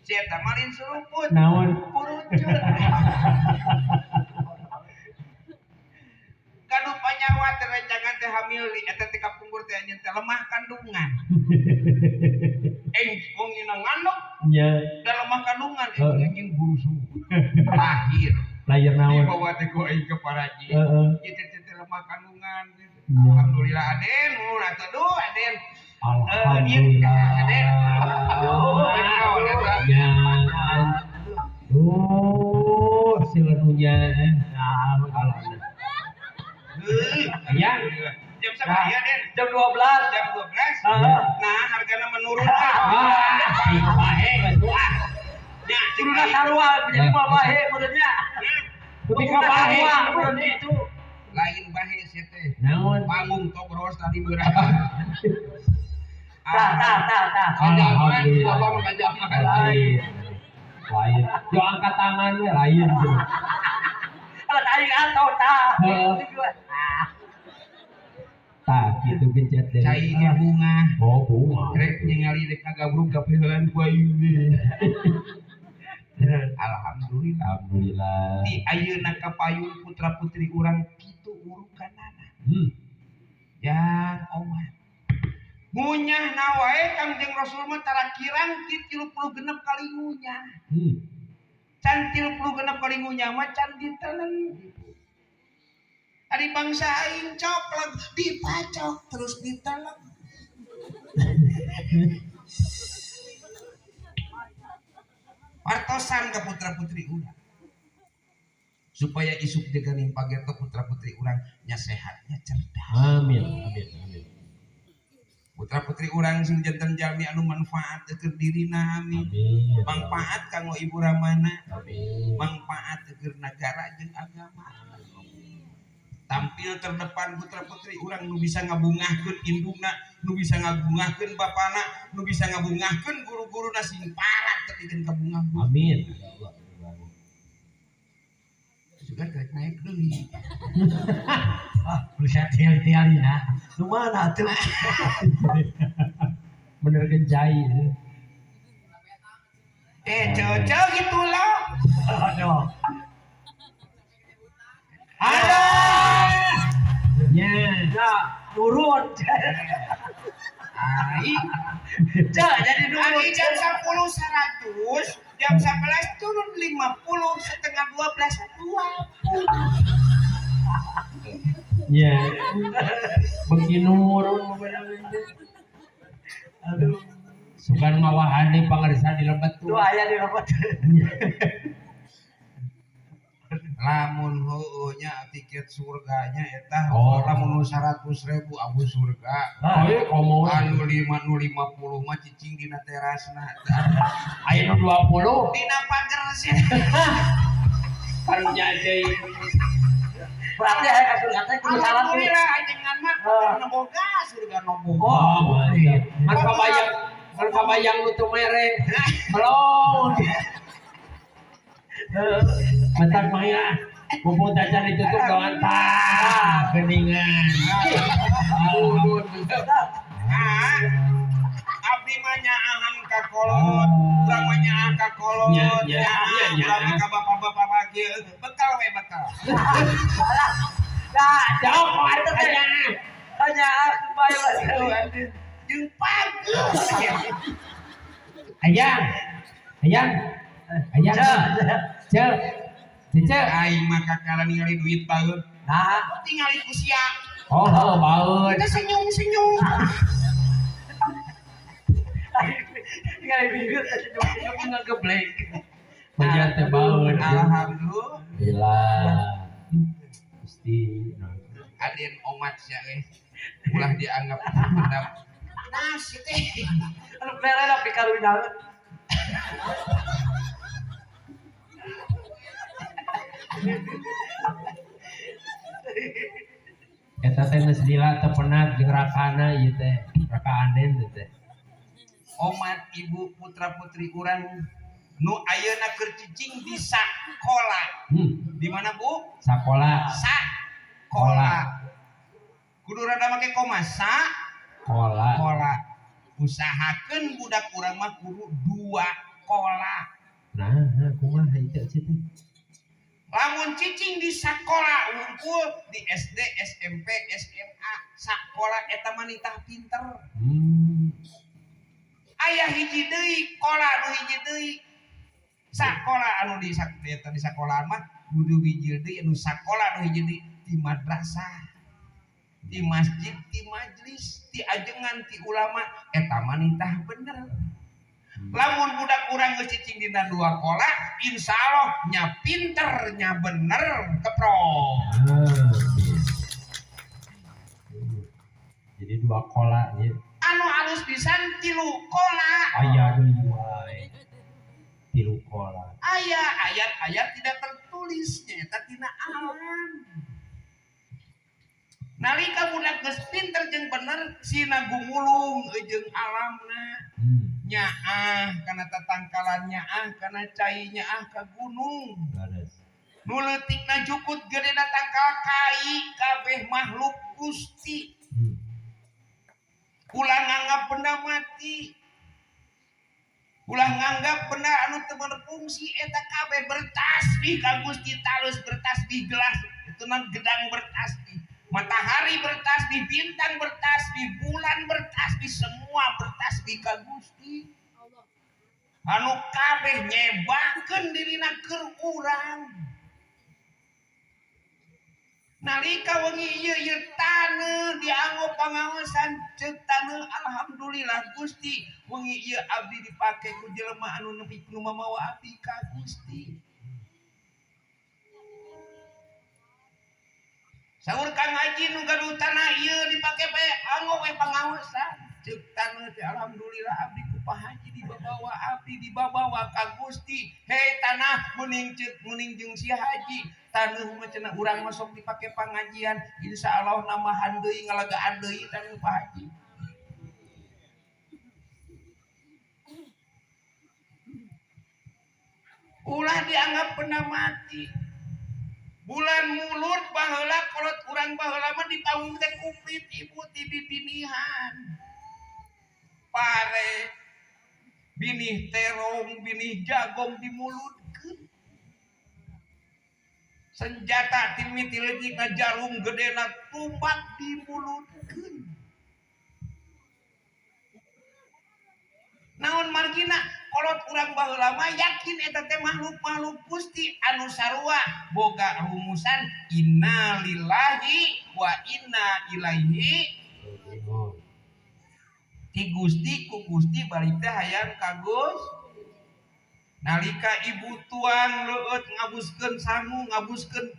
Sia teh malin suruput. naon Purucut. Kanu panyawa teh jangan teh hamil di eta teh kapungkur teh anjeun teh lemah kandungan. Wong ina ngandung nya da lemah kandungan anjing burusu. lahir Di naon bawah teh ku aing ke paraji. heeh Ieu teh lemah kandungan. Iya. Alhamdulillah Aden, mun atuh Aden. alhamdulillah Aden. ya oh seluruhnya ya Jam sabaraha ya Den? jam 12 Jam 12. Nah, hargana menurun. bae batua Ya, turunna sarua jadi mah bae menurutnya tapi ka bae menurut itu lain bahe sia teh. naon Panggung tobros tadi beurang. tah Kanjaman, apa mah kanjaman. lain lain yo angkat tangan we lain tuh kalau tadi atau tah tah kitu gencet deui Cai ge bunga. oh bunga Rek ningali rek kagabruk kapeulan ku ayeuna. Alhamdulillah. alhamdulillah Di ayeuna kapayun putra-putri urang kitu urukanana. Yang omat. Ngunyah na wae Kangjeng Rasul mah tara kirang ti 36 kali ngunyah. Can 36 kali ngunyah mah can ditelen. Ari bangsa aing coklek dipacok terus ditelek. Partosan ke putra-putri urang. Supaya isuk deganing pagerto putra-putri urang nya sehatnya cerdas. Amin, amin, amin. Putra-putri urang sing janten jalmi anu manfaat keur dirina amin. Amin. Manfaat kanggo ibu ramana. Amin. Manfaat keur negara jeung agama. Tampil terdepan putra-putri urang nu bisa ngabungahkeun indungna, nu bisa ngabungahkeun bapana, nu bisa ngabungahkeun guru-guruna sing parat tepikeun kabungah. Amin. Juga kerek naik deui. Bisa tial-tialin nah. Lu mana tuh? Bener genjai. Cocok gitu loh. Aduh. Ada. Ya. Nah, turun. Aing Jadi turun. hari jam 10.100, jam 11 turun 50, setengah 12 20. Ya. Begini nurun. Aduh. Sugan mawahani pangarisa di lebat Tuh tuh. ayah di lebat. Lamun heueunya tiket surganya eta Oh. lamun 100.000 abu surga. Ayo komo. Anu 50 mah cicing dina terasna. Ayo 20. Dina pager sih. Karunya deui. Berarti ayah kasur katanya kudu salah tuh. Alhamdulillah ajengan mah boga surga nobo. Oh, iya. Man kabayang nu teu mere. Belum. Matak maya. Puput acan ditutup dengan tah geningan. Ah, abdi mah nyaahan ka kolot, urang mah nyaah ka kolot, Nya. urang ka bapak-bapak kieu, bekal we bekal. Nah, Jauh kok ada tanya. hanya kembali lagi. Jeung pageus. Ayang. Cek. Aing mah kakala ningali duit baeud, Nah, tingali ku sia. Oh, baut. Kita senyum-senyum. tinggal bibir aja nggak geblek. Panjat teh baut. Alhamdulillah. Gila. Gusti. Aden omat sia ulah dianggap pendam. Nah, si teh. Anu bener tapi karunya. Eta teh geus lila teu penat jeung rakana ieu teh. Rakaanen ieu teh. Omat ibu putra-putri urang nu ayeuna keur cicing di sakola. Di mana, Bu? Sakola. Sakola. Kudu rada make koma Kola. sakola. Usahakeun budak urang mah kudu 2 kola. Nah, kumaha ieu teh teh. Lamun cicing di sakola unggul di SD, SMP, SMA, sakola eta mah nitah pinter. Aya hiji deui kola nu hiji deui. Sakola anu di sakola mah kudu hiji deui anu sakola nu hiji deui di madrasah. Di masjid, di majlis, di ajengan, di ulama eta mah nitah bener. Lamun budak urang geus cicing dina 2 kola, insyaallah nya pinter, nya bener, keprong. Jadi 2 kola ieu. Anu halus pisan 3 kola. Aya deui wae. 3 kola. Aya ayat-ayat tidak tertulis nyata tina alam. Nalika budak geus pinter jeung bener sina gumulung jeung alamna. Nyaah kana tatangkalan nyaah kana cai nyaah ka gunung. Nu leutikna jukut gedena tangkal kai kabeh makhluk Gusti. Ulah nganggap benda mati. Ulah nganggap benda anu teu berfungsi eta kabeh bertasbih ka Gusti talus bertasbih gelas itu nang gedang bertasbih. Matahari bertasbih, bintang bertasbih, bulan bertasbih, semua bertasbih ka Gusti. Anu kabeh nyebakeun dirina keur urang. nalika wengi ieu taneuh dianggo pangaosan ceuk taneuh alhamdulillah Gusti wengi ieu abdi dipake ku jelema anu nepi nu mamawa abdi ka Gusti. Saur Kang Haji nu gaduh tanah ieu dipake bae anggo we pangaosan ceuk taneuh teh alhamdulillah abdi ku Pak Haji dibawa ka Gusti. Hei tanah meuning ceuk meuning jeung si Haji taneuh mah cenah urang masuk dipake pangajian insyaallah namahan deui ngalagaan deui taneuh Pak Haji. Ulah dianggap pernah mati. Bulan mulut baheula kolot urang baheula mah dipaung teh kupit ibu ti bibinihan. Pare binih terong, binih jagong dimulutkeun. Senjata ti miti leutik jarum gedena tumbak dimulutkeun. Naon margina kolot urang baheula mah yakin eta teh makhluk-makhluk Gusti anu sarua boga rumusan inna lillahi wa inna ilaihi ti Gusti ku Gusti balik teh hayang ka Gusti. Nalika ibu tuang leueut ngabuskeun sangu, ngabuskeun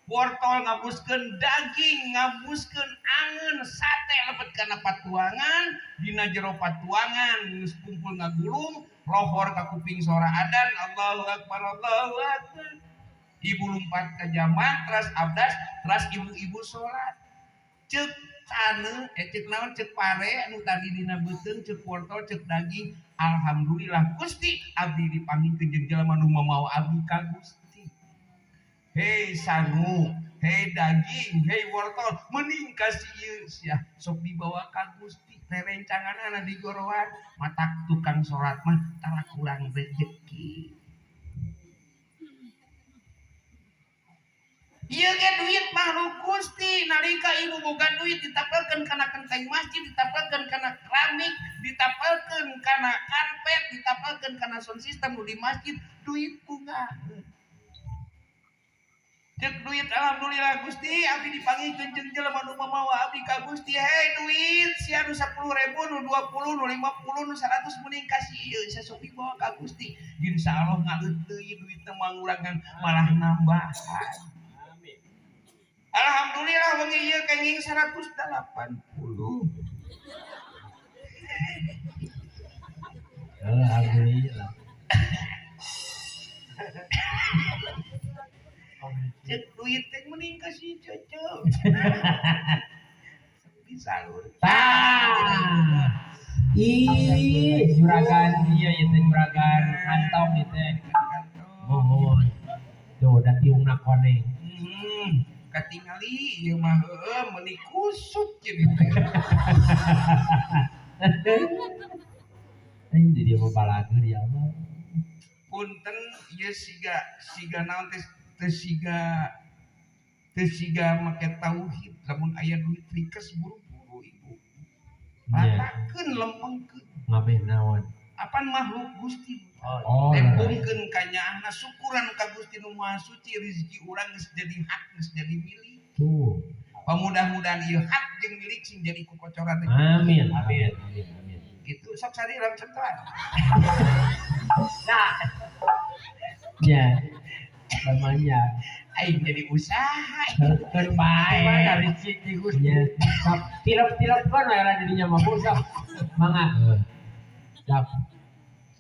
wortel, ngabuskeun daging, ngabuskeun angeun sate lepet kana patuangan, dina jero patuangan geus kumpul ngagulung, lohor ka kuping suara adzan, Allahu Akbar, Allahu Akbar. Ibu lumpat ka jamaah, teras abdas, teras ibu-ibu salat. Ceuk taneuh, ceuk naon ceuk pare anu tadi dina beuteung, ceuk wortel, ceuk daging, alhamdulillah Gusti abdi dipanggih jeung jelema nu mamawa abdi ka Gusti. Hei sangu, hei daging, hei wortel, mending kasih ieu sia sok dibawa ka Gusti. Rerencanganna digoroan, matak tukang salat mah tara kurang rezeki. Ieu ge duit makhluk Gusti, nalika ibu boga duit ditapelkeun kana genteng masjid, ditapelkeun kana keramik, ditapelkeun kana karpet, ditapelkeun kana sound system nu di masjid, duit bunga. Cek duit alhamdulillah Gusti abdi dipanggihkeun jeung jelema nu mamawa abdi ka Gusti. Hei duit sia nu 10.000 nu 20 nu 50 nu 100 mending kasih ieu sia sok dibawa ka Gusti. Insyaallah ngaeuh deui duit teh mangurangan malah nambahan. Amin. Alhamdulillah wengi ieu kenging 180. Alhamdulillah. Cek duit teh mending kasih cocok. Disalur. Ih, juragan iya ieu teh juragan kantong ieu teh. Mohon. Tuh da tiungna koneng. Katingali ieu mah heueuh meuni kusut kieu teh. Jadi dia mau balageun ya Allah. Punten ieu siga naon teh teu siga make tauhid lamun aya duit rikes buru-buru ibu. Patakeun lempengkeun. Ngabeh naon? Apan makhluk Gusti. Oh. Tempungkeun ka nyaahna syukuran ka Gusti Nu Maha Suci rezeki urang geus jadi hak geus jadi milik. Tuh. Pamudah-mudahan ieu hak jeung milik sing jadi kukocoran. Amin. Amin. Amin. Amin. Gitu sok sari dalam contohan. Nah. Ya. Namanya Aing jadi usaha. terbaik dari Citi Gusti. Tilap-tilap kan era dirinya mah bosok. Mangga. Siap.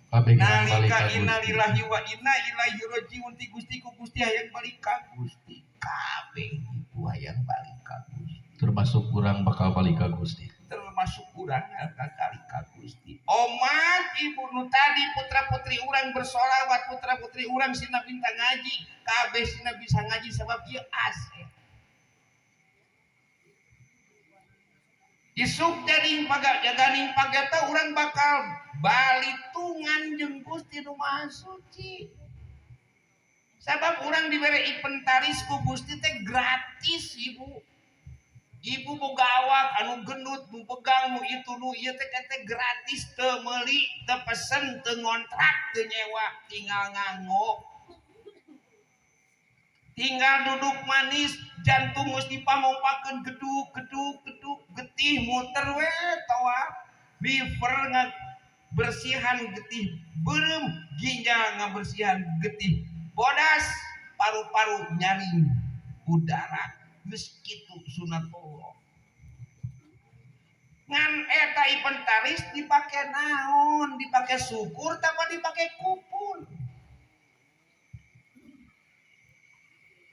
Nalika innalillahi wa inna ilaihi rajiun ti Gusti ku Gusti hayang balik ka Gusti. Kabeh itu hayang balik ka Gusti. Termasuk kurang bakal balik ka Gusti. Termasuk urang kali ka Gusti. Omat ibu nu tadi putra-putri urang bersolawat, putra-putri urang sina bintang ngaji, kabeh sina bisa ngaji sebab ieu ase. Isuk jaganing pagata urang bakal balitungan jeung Gusti Nu Maha Suci. Sabab urang dibere inventaris ku Gusti teh gratis ibu. Ibu boga awak anu gendut nu pegang nu itu nu ieu teh gratis teu meuli teu pesen teu ngontrak teu nyewa tinggal nganggo tinggal duduk manis jantung geus dipangompakeun geduk getih muter we tawa liver bersihan getih beureum ginjal ngabersihan getih bodas paru-paru nyaring udara geus kitu sunatullah ngan eta inventaris dipake naon dipake syukur tanpa dipake kupul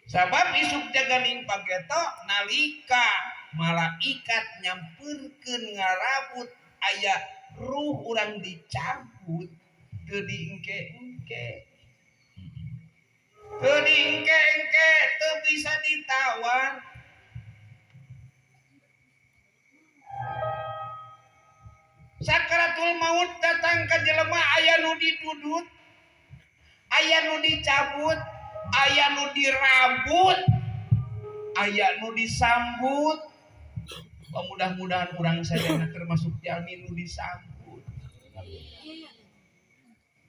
sabab isuk jaganing pageto nalika malaikat nyamperkeun ngarabut aya ruh urang dicabut teu diengke-engke teu bisa ditawar sakaratul maut datang ka jelema aya nu didudut aya nu dicabut aya nu dirabut aya nu disambut mudah-mudahan urang sadaya termasuk jami nu disambut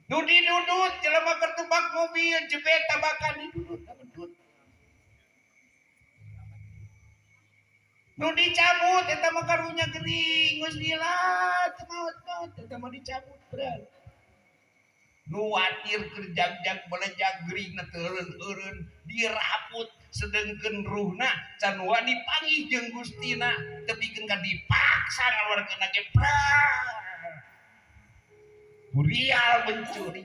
nu didudut jelema kertubak mobil jebet tabakan didudut nu dicabut eta mah karunya gering geus dilat maut eta mah dicabut berat nu watir kerjag-jag belejag gering na teureun diraput sedengkeun ruhna can wani panggih jeung Gustina tepikeun ka dipaksa ngaluarkeun ge Burial mencuri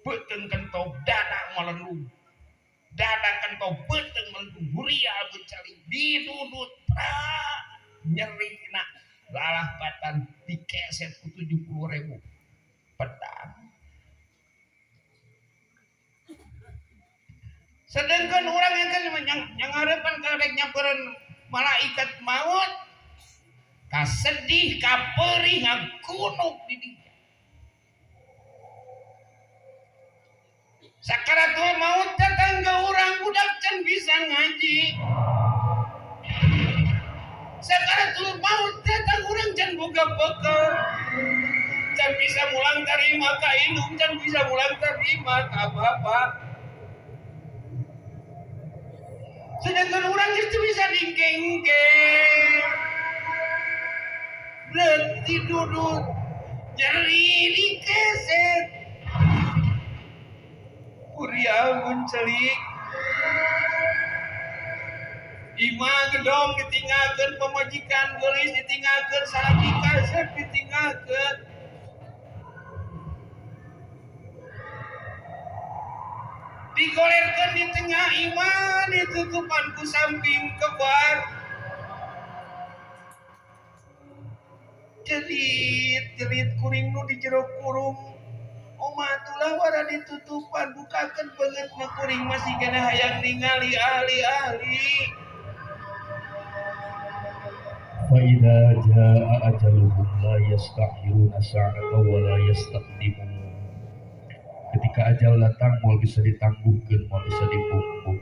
beuteung kentong dada melendung dada kentong beuteung melendung Burial mencari didudut nyerina lalah batan dikeset ku 70.000 pedang sedangkan orang yang ngarepan karek nyampereun malaikat maut kasedih kaperih ngagunuk di dieu sakaratul maut datang ke orang budak can bisa ngaji sakaratul maut datang orang can boga bekal can bisa mulang tarima ka indung can bisa mulang tarima ka bapak sedangkan orang itu bisa dingke-ngke berhenti duduk nyeri dikeset Burial mencelik imah gedong ditinggalkan pemajikan gelis ditinggalkan salaki kaset ditinggalkan digolerkan di tengah iman ditutupan ku samping kebar jerit kuring nu di jero kurung omatulah wara ditutupan bukakan banget na kuring masih kena hayang ningali ahli-ahli fa idza jaa ajaluhum la yastakhiruna sa'atan wa la yastaqdimun ketika ajal datang moal bisa ditangguhkeun moal bisa dipungkung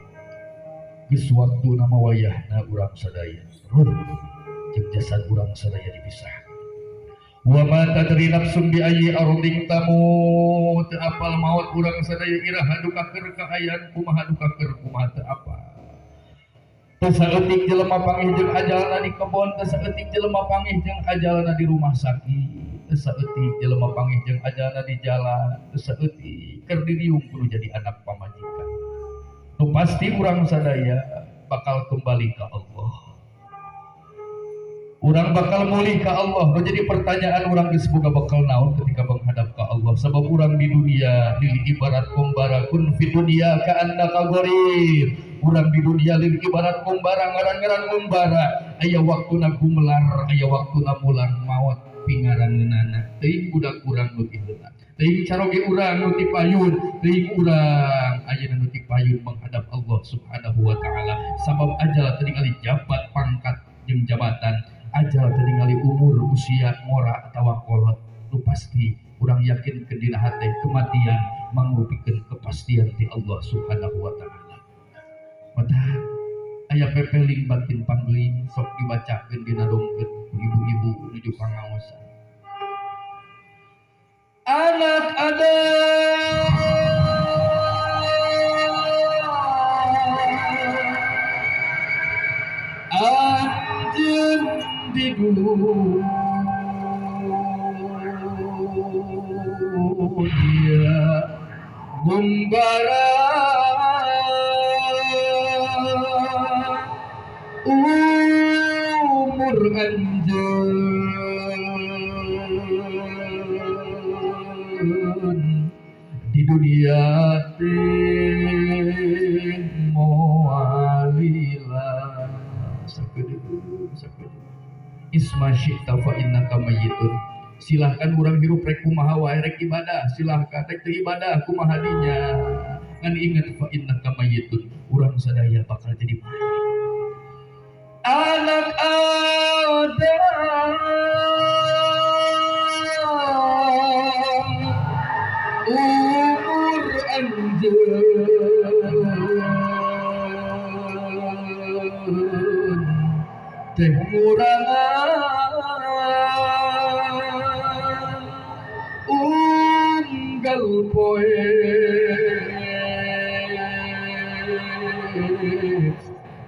geus waktuna mah wayahna urang sadaya ruh jeung jasad urang sadaya dipisah wa ma tadri nafsun bi ayyi ardin tamut apal maut urang sadaya iraha dukakeun ka hayang kumaha dukakeun kumaha teu apa teu saeutik jelema panggih jeung ajalna di kebon teu saeutik jelema panggih jeung ajalna di rumah sakit saeutik jelema panggih jeung ajalna di jalan saeutik keur diriung kudu jadi anak pamajikan nu pasti urang sadaya bakal kembali ka Allah urang bakal mulih ka Allah nu jadi pertanyaan urang geus boga bakal naon ketika menghadap ka Allah sabab urang di dunia lil ibarat kumbara kun fi dunya ka annaka gharir urang di dunia lil ibarat kumbara ngaran-ngaran kumbara aya waktuna gumelar aya waktuna mulang maot pingarangeunana teuing budak urang nu kiheula teuing caroge urang nu ti payun teuing urang ayeuna nu ti payun menghadap Allah Subhanahu wa taala sabab ajal teu ningali jabat pangkat jeung jabatan ajal teu ningali umur usia ngora atawa kolot nu pasti urang yakin ke dina hate kematian mangrupikeun kepastian ti Allah Subhanahu wa taala mata aya pepeling batin pangling sok dibacakeun dina dongkeut ibu-ibu nuju pangaosan anak ada Gumbara umur anjeun di dunia teh moalila sakedeung isma syi'ta fa innaka mayyitun. Silahkan urang hirup rek kumaha wae rek ibadah, silahkan rek teu ibadah kumaha dinya. Ngan ingat fa innaka mayyitun, urang sadaya bakal jadi mayit. Anak Adam umur anjeun teh ngurangan unggal poe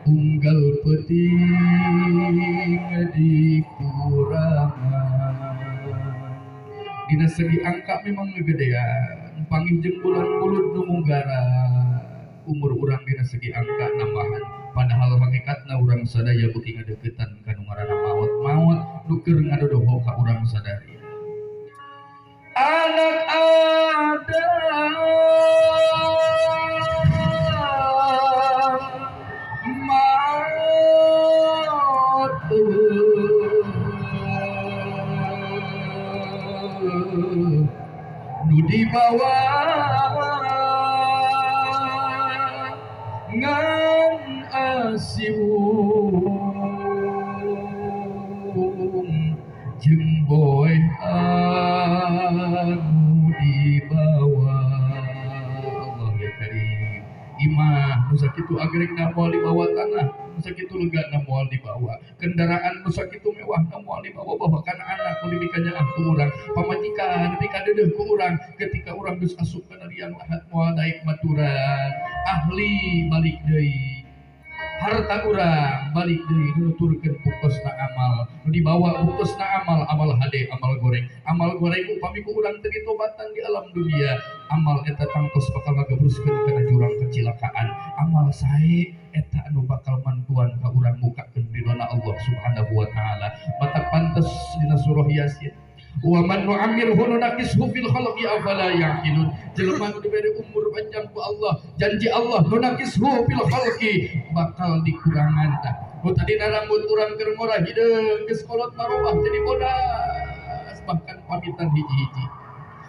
unggal peting dikurangan dina segi angka memang ngegedean panggih jeung bulan bulut nu munggara umur urang dina segi angka nambahan padahal hakikatna urang sadaya beuki ngadeukeutan ka nu ngaranna maot nu keur ngadodoho ka urang sadaya. Anak Adam maut nu dibawa ngan asiung jeung boy anu dibawa Allah ya karim imah nu sakitu agregna moal dibawa tanah nu sakitu legana moal dibawa kendaraan nu sakitu mewah moal dibawa bawa kana anak nu dibikanya ku urang pamajikan dibikadeudeuh ku urang ketika urang geus asup kana liang lahat moal daek baturan ahli balik deui harta urang balik deui nuturkeun pukosna amal nu dibawa pukosna amal hade amal goreng upami ku urang teu ditobatan di alam dunia amal eta tangtos bakal ngagebruskeun kana jurang kecelakaan amal sae eta anu bakal mantuan ka urang bukakeun ridona Allah Subhanahu wa taala mata pantes dina surah Yasin wa man nu'ammirhu nunaqishu fil khalqi afala yaqilun jelema nu diberi umur panjang ku Allah janji Allah nunaqishu fil khalqi bakal dikurangan tah nu tadina rambut urang keur ngorah hideung geus kolot marobah jadi bodas bahkan pamitan hiji-hiji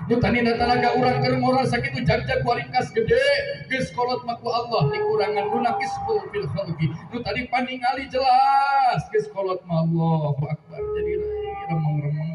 nu tadina talaga urang keur ngorah sakitu jag-jag waringkas gede geus kolot mah ku Allah dikurangan nunaqishu fil khalqi nu tadi paningali jelas geus kolot mah Allahu akbar jadi remeng-remeng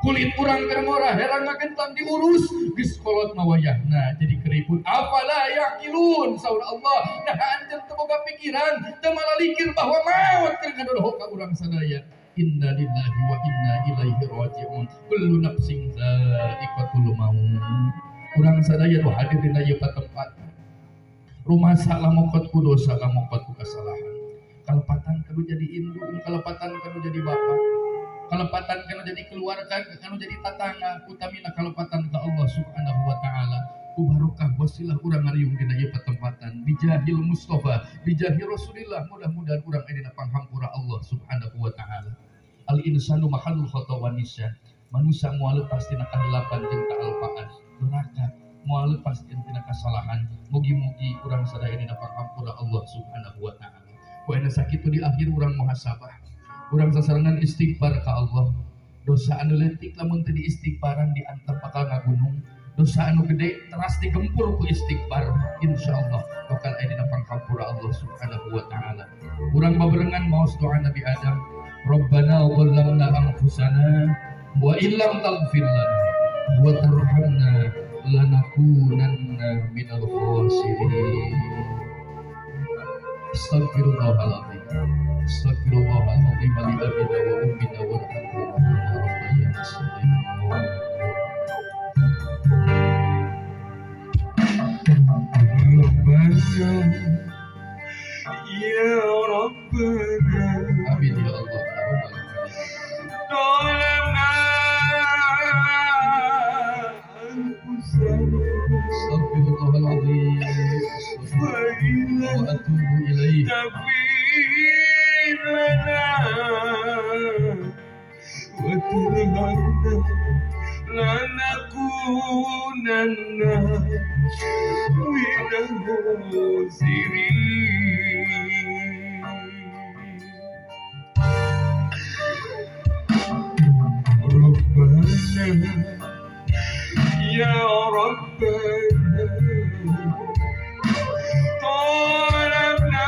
kulit urang keur ngorah herang ngagentang diurus geus kolot mawayahna jadi keriput afala yaqilun saur Allah nah anjeun teu boga pikiran teu malalikir bahwa maut keur ngadodoho ka urang sadaya inna lillahi wa inna ilaihi raji'un kullu nafsin dha'iqatul maut urang sadaya nu hadir dina ieu tempat rumah salamokot ku dosa lamokot ku kasalahan kalepatan kanu jadi indung kalepatan kanu jadi bapak kalepatan kana jadi keluarga kana jadi tatangga utamina kalepatan ka Allah Subhanahu wa taala ku barokah wasilah urang ngariung dina ieu patempatan bijahil Mustafa bijahi Rasulillah mudah-mudahan urang aya dina panghampura Allah Subhanahu wa taala al insanu mahallul khata wa nisyan manusia moal lepas tina kahilapan jeung kaalpaan neraka moal lepas tina kasalahan mugi-mugi urang sadaya dina panghampura Allah Subhanahu wa taala ku aya sakitu di akhir urang muhasabah urang sasarangan istighfar ka Allah dosa anu leutik lamun teu diistighfaran diantep bakal ngagunung dosa anu gede teras digempur ku istighfar insyaallah bakal aya dina panghampura Allah Subhanahu wa taala urang babarengan maos doa Nabi Adam Rabbana dhallamna anfusana wa illam taghfir lana wa tarhamna lanakunanna minal khasirin Astaghfirullahaladzim Astaghfirullahaladzim li abina wa ummina warhamhuma rabbayana saghira Rabbana ya Rabbana amin ya Allah Rabbana Astaghfirullahaladzim. Wa atubu ilaih. Ya Rabbana tolakna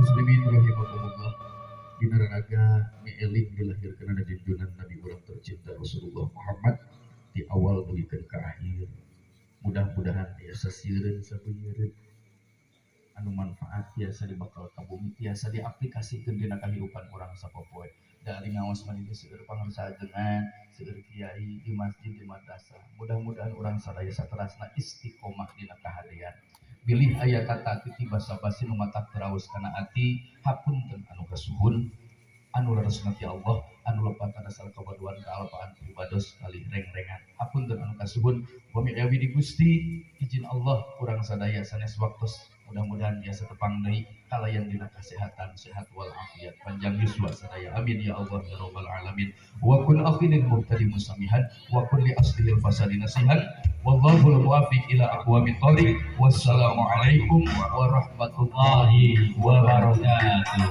Muslimin rahimakumullah. Dina raraga mieling dilahirkan ada junjungan Nabi urang tercinta Rasulullah Muhammad di awal dulikeun ke akhir. Mudah-mudahan tiasa sieun sabeunyeun anu manfaat tiasa dibakal ka bumi tiasa diaplikasikeun dina kahirupan urang sapopoe. Dari ngawas mah ieu seueur pangarsajeungan, seueur kiai di masjid di madrasah. Mudah-mudahan urang sadaya saterasna istiqomah dina kahadian. Bilih aya kata titi basa-basi nu matak teraus kana ati hapunten anu kasuhun anu leresna ti Allah anu lepatan asal kabaduan kaalpaan ibados kali reng-rengan hapunten anu kasuhun wami awi di Gusti izin Allah urang sadaya sanes waktos mudah-mudahan biasa tepang deui kalayan dina kasehatan sehat wal afiat panjang yuswa sadaya amin ya Allah ya rabbal alamin wa kun akhiril muhtadi musamihan wa kun li aslihil fasadi nasihan wallahul muwaffiq ila aqwamit thoriq wassalamu alaikum warahmatullahi wabarakatuh.